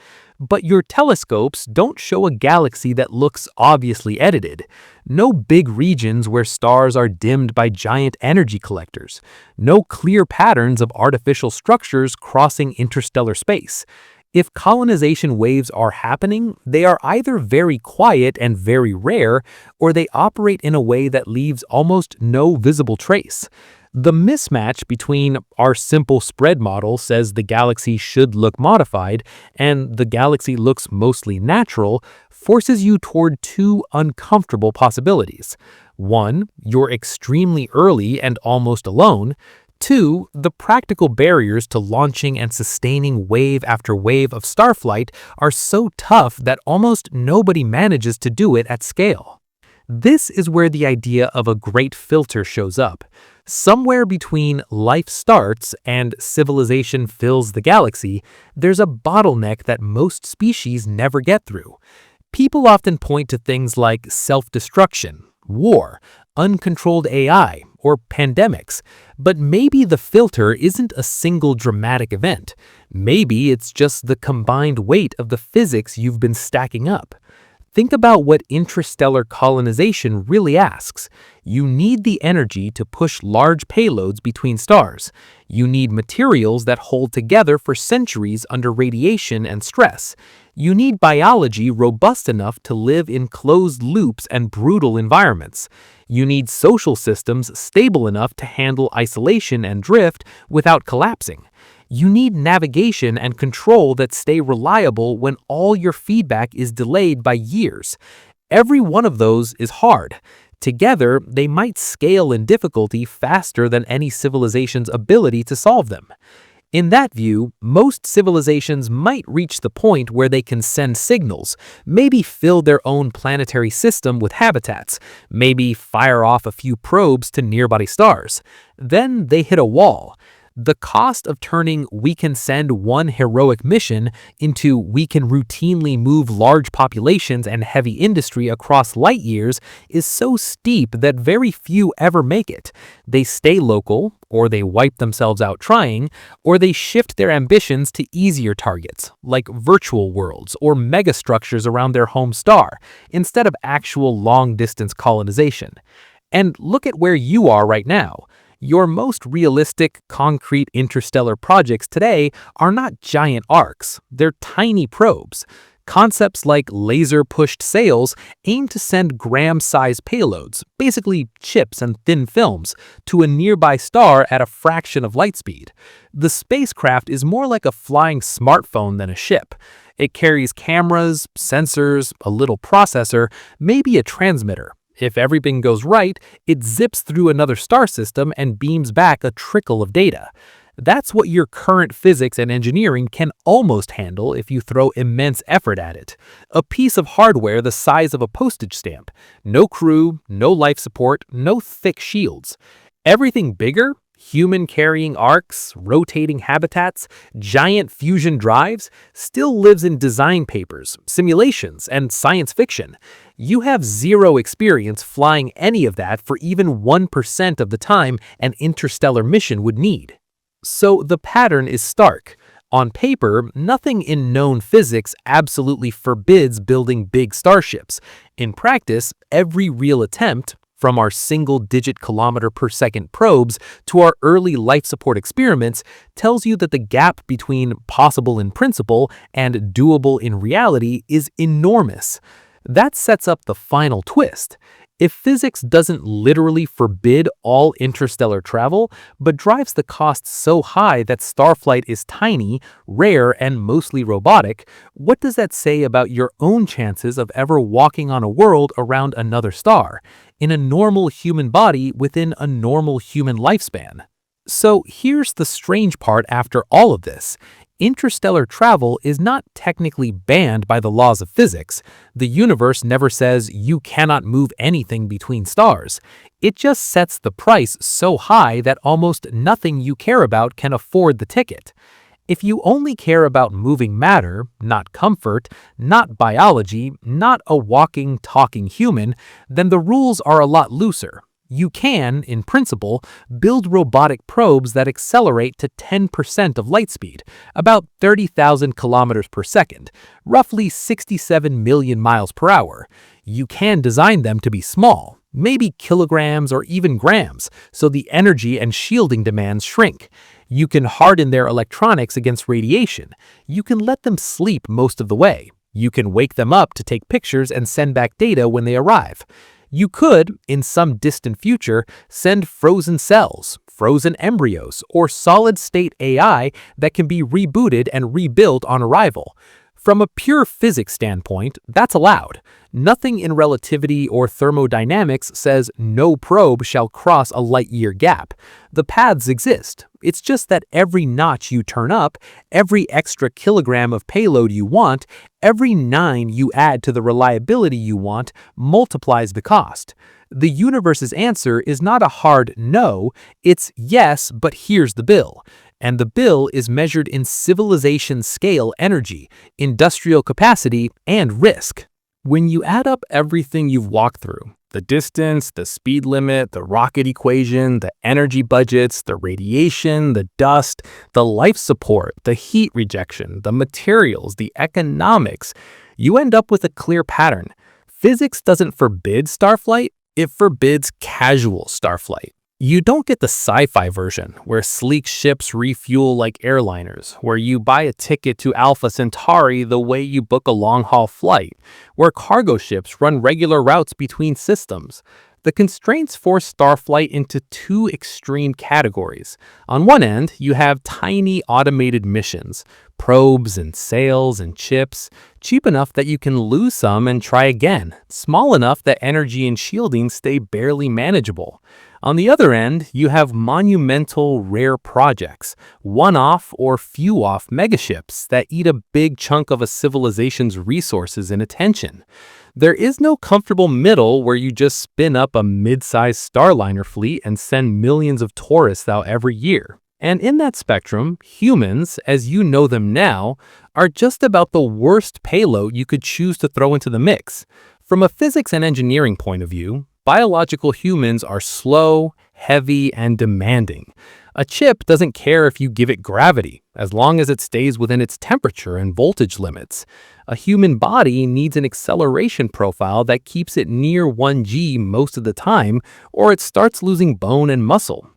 But your telescopes don't show a galaxy that looks obviously edited. No big regions where stars are dimmed by giant energy collectors. No clear patterns of artificial structures crossing interstellar space. If colonization waves are happening, they are either very quiet and very rare, or they operate in a way that leaves almost no visible trace. The mismatch between our simple spread model says the galaxy should look modified and the galaxy looks mostly natural forces you toward two uncomfortable possibilities. One, you're extremely early and almost alone. Two, the practical barriers to launching and sustaining wave after wave of starflight are so tough that almost nobody manages to do it at scale. This is where the idea of a great filter shows up. Somewhere between life starts and civilization fills the galaxy, there's a bottleneck that most species never get through. People often point to things like self-destruction, war, uncontrolled AI, or pandemics, but maybe the filter isn't a single dramatic event. Maybe it's just the combined weight of the physics you've been stacking up. Think about what interstellar colonization really asks. You need the energy to push large payloads between stars. You need materials that hold together for centuries under radiation and stress. You need biology robust enough to live in closed loops and brutal environments. You need social systems stable enough to handle isolation and drift without collapsing. You need navigation and control that stay reliable when all your feedback is delayed by years. Every one of those is hard. Together, they might scale in difficulty faster than any civilization's ability to solve them. In that view, most civilizations might reach the point where they can send signals, maybe fill their own planetary system with habitats, maybe fire off a few probes to nearby stars. Then they hit a wall. The cost of turning "we can send one heroic mission" into "we can routinely move large populations and heavy industry across light years" is so steep that very few ever make it. They stay local, or they wipe themselves out trying, or they shift their ambitions to easier targets, like virtual worlds or megastructures around their home star, instead of actual long-distance colonization. And look at where you are right now. Your most realistic, concrete interstellar projects today are not giant arcs, they're tiny probes. Concepts like laser-pushed sails aim to send gram-sized payloads, basically chips and thin films, to a nearby star at a fraction of light speed. The spacecraft is more like a flying smartphone than a ship. It carries cameras, sensors, a little processor, maybe a transmitter. If everything goes right, it zips through another star system and beams back a trickle of data. That's what your current physics and engineering can almost handle if you throw immense effort at it. A piece of hardware the size of a postage stamp. No crew, no life support, no thick shields. Everything bigger? Human-carrying arcs, rotating habitats, giant fusion drives, still lives in design papers, simulations, and science fiction. You have zero experience flying any of that for even 1% of the time an interstellar mission would need. So the pattern is stark. On paper, nothing in known physics absolutely forbids building big starships. In practice, every real attempt, from our single-digit kilometer per second probes to our early life support experiments, tells you that the gap between possible in principle and doable in reality is enormous. That sets up the final twist. If physics doesn't literally forbid all interstellar travel, but drives the cost so high that starflight is tiny, rare, and mostly robotic, what does that say about your own chances of ever walking on a world around another star, in a normal human body within a normal human lifespan? So here's the strange part after all of this. Interstellar travel is not technically banned by the laws of physics. The universe never says you cannot move anything between stars. It just sets the price so high that almost nothing you care about can afford the ticket. If you only care about moving matter, not comfort, not biology, not a walking, talking human, then the rules are a lot looser. You can, in principle, build robotic probes that accelerate to 10% of light speed, about 30,000 kilometers per second, roughly 67 million miles per hour. You can design them to be small, maybe kilograms or even grams, so the energy and shielding demands shrink. You can harden their electronics against radiation. You can let them sleep most of the way. You can wake them up to take pictures and send back data when they arrive. You could, in some distant future, send frozen cells, frozen embryos, or solid-state AI that can be rebooted and rebuilt on arrival. From a pure physics standpoint, that's allowed. Nothing in relativity or thermodynamics says no probe shall cross a light-year gap. The paths exist. It's just that every notch you turn up, every extra kilogram of payload you want, every 9 you add to the reliability you want multiplies the cost. The universe's answer is not a hard no, it's yes, but here's the bill. And the bill is measured in civilization-scale energy, industrial capacity, and risk. When you add up everything you've walked through, the distance, the speed limit, the rocket equation, the energy budgets, the radiation, the dust, the life support, the heat rejection, the materials, the economics, you end up with a clear pattern. Physics doesn't forbid starflight, it forbids casual starflight. You don't get the sci-fi version, where sleek ships refuel like airliners, where you buy a ticket to Alpha Centauri the way you book a long-haul flight, where cargo ships run regular routes between systems. The constraints force starflight into two extreme categories. On one end, you have tiny automated missions, probes and sails and chips, cheap enough that you can lose some and try again, small enough that energy and shielding stay barely manageable. On the other end, you have monumental, rare projects, one-off or few-off megaships that eat a big chunk of a civilization's resources and attention. There is no comfortable middle where you just spin up a mid-sized starliner fleet and send millions of tourists out every year. And in that spectrum, humans, as you know them now, are just about the worst payload you could choose to throw into the mix. From a physics and engineering point of view, biological humans are slow, heavy, and demanding. A chip doesn't care if you give it gravity, as long as it stays within its temperature and voltage limits. A human body needs an acceleration profile that keeps it near 1G most of the time, or it starts losing bone and muscle.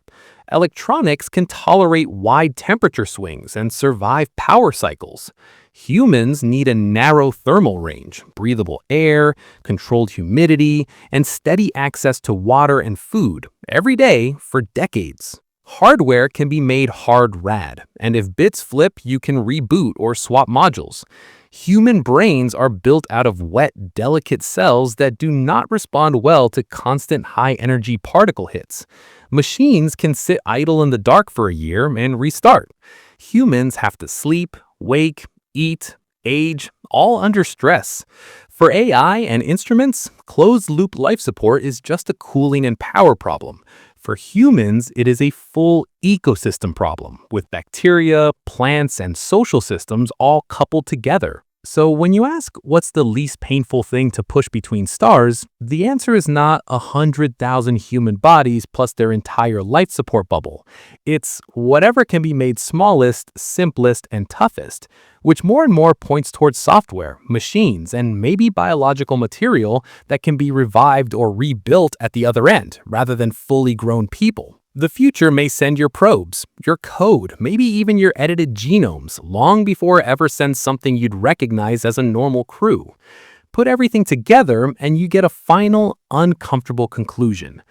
Electronics can tolerate wide temperature swings and survive power cycles. Humans need a narrow thermal range, breathable air, controlled humidity, and steady access to water and food every day for decades. Hardware can be made hard rad, and if bits flip, you can reboot or swap modules. Human brains are built out of wet, delicate cells that do not respond well to constant high-energy particle hits. Machines can sit idle in the dark for a year and restart. Humans have to sleep, wake, eat, age, all under stress. For AI and instruments, closed-loop life support is just a cooling and power problem. For humans, it is a full ecosystem problem, with bacteria, plants, and social systems all coupled together. So when you ask what's the least painful thing to push between stars, the answer is not 100,000 human bodies plus their entire life support bubble. It's whatever can be made smallest, simplest, and toughest, which more and more points towards software, machines, and maybe biological material that can be revived or rebuilt at the other end, rather than fully grown people. The future may send your probes, your code, maybe even your edited genomes, long before it ever sends something you'd recognize as a normal crew. Put everything together and you get a final, uncomfortable conclusion.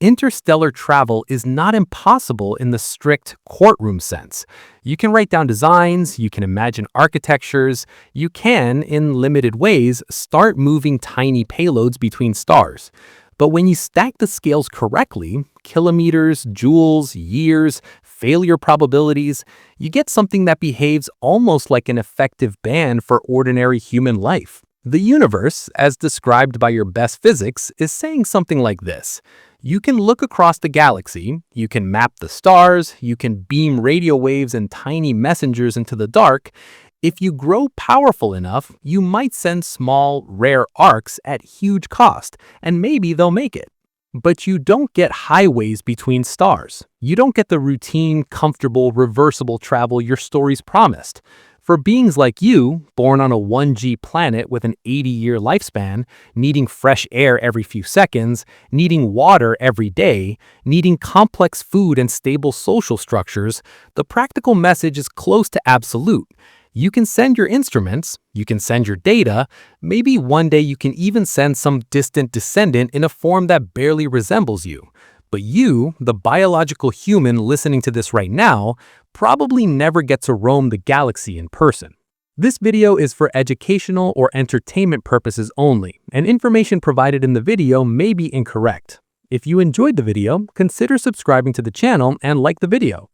Interstellar travel is not impossible in the strict courtroom sense. You can write down designs, you can imagine architectures, you can, in limited ways, start moving tiny payloads between stars. But when you stack the scales correctly, kilometers, joules, years, failure probabilities, you get something that behaves almost like an effective band for ordinary human life. The universe, as described by your best physics, is saying something like this. You can look across the galaxy, you can map the stars, you can beam radio waves and tiny messengers into the dark. If you grow powerful enough, you might send small, rare arcs at huge cost, and maybe they'll make it. But you don't get highways between stars. You don't get the routine, comfortable, reversible travel your stories promised. For beings like you, born on a 1G planet with an 80-year lifespan, needing fresh air every few seconds, needing water every day, needing complex food and stable social structures, the practical message is close to absolute. You can send your instruments, you can send your data, maybe one day you can even send some distant descendant in a form that barely resembles you. But you, the biological human listening to this right now, probably never get to roam the galaxy in person. This video is for educational or entertainment purposes only, and information provided in the video may be incorrect. If you enjoyed the video, consider subscribing to the channel and like the video.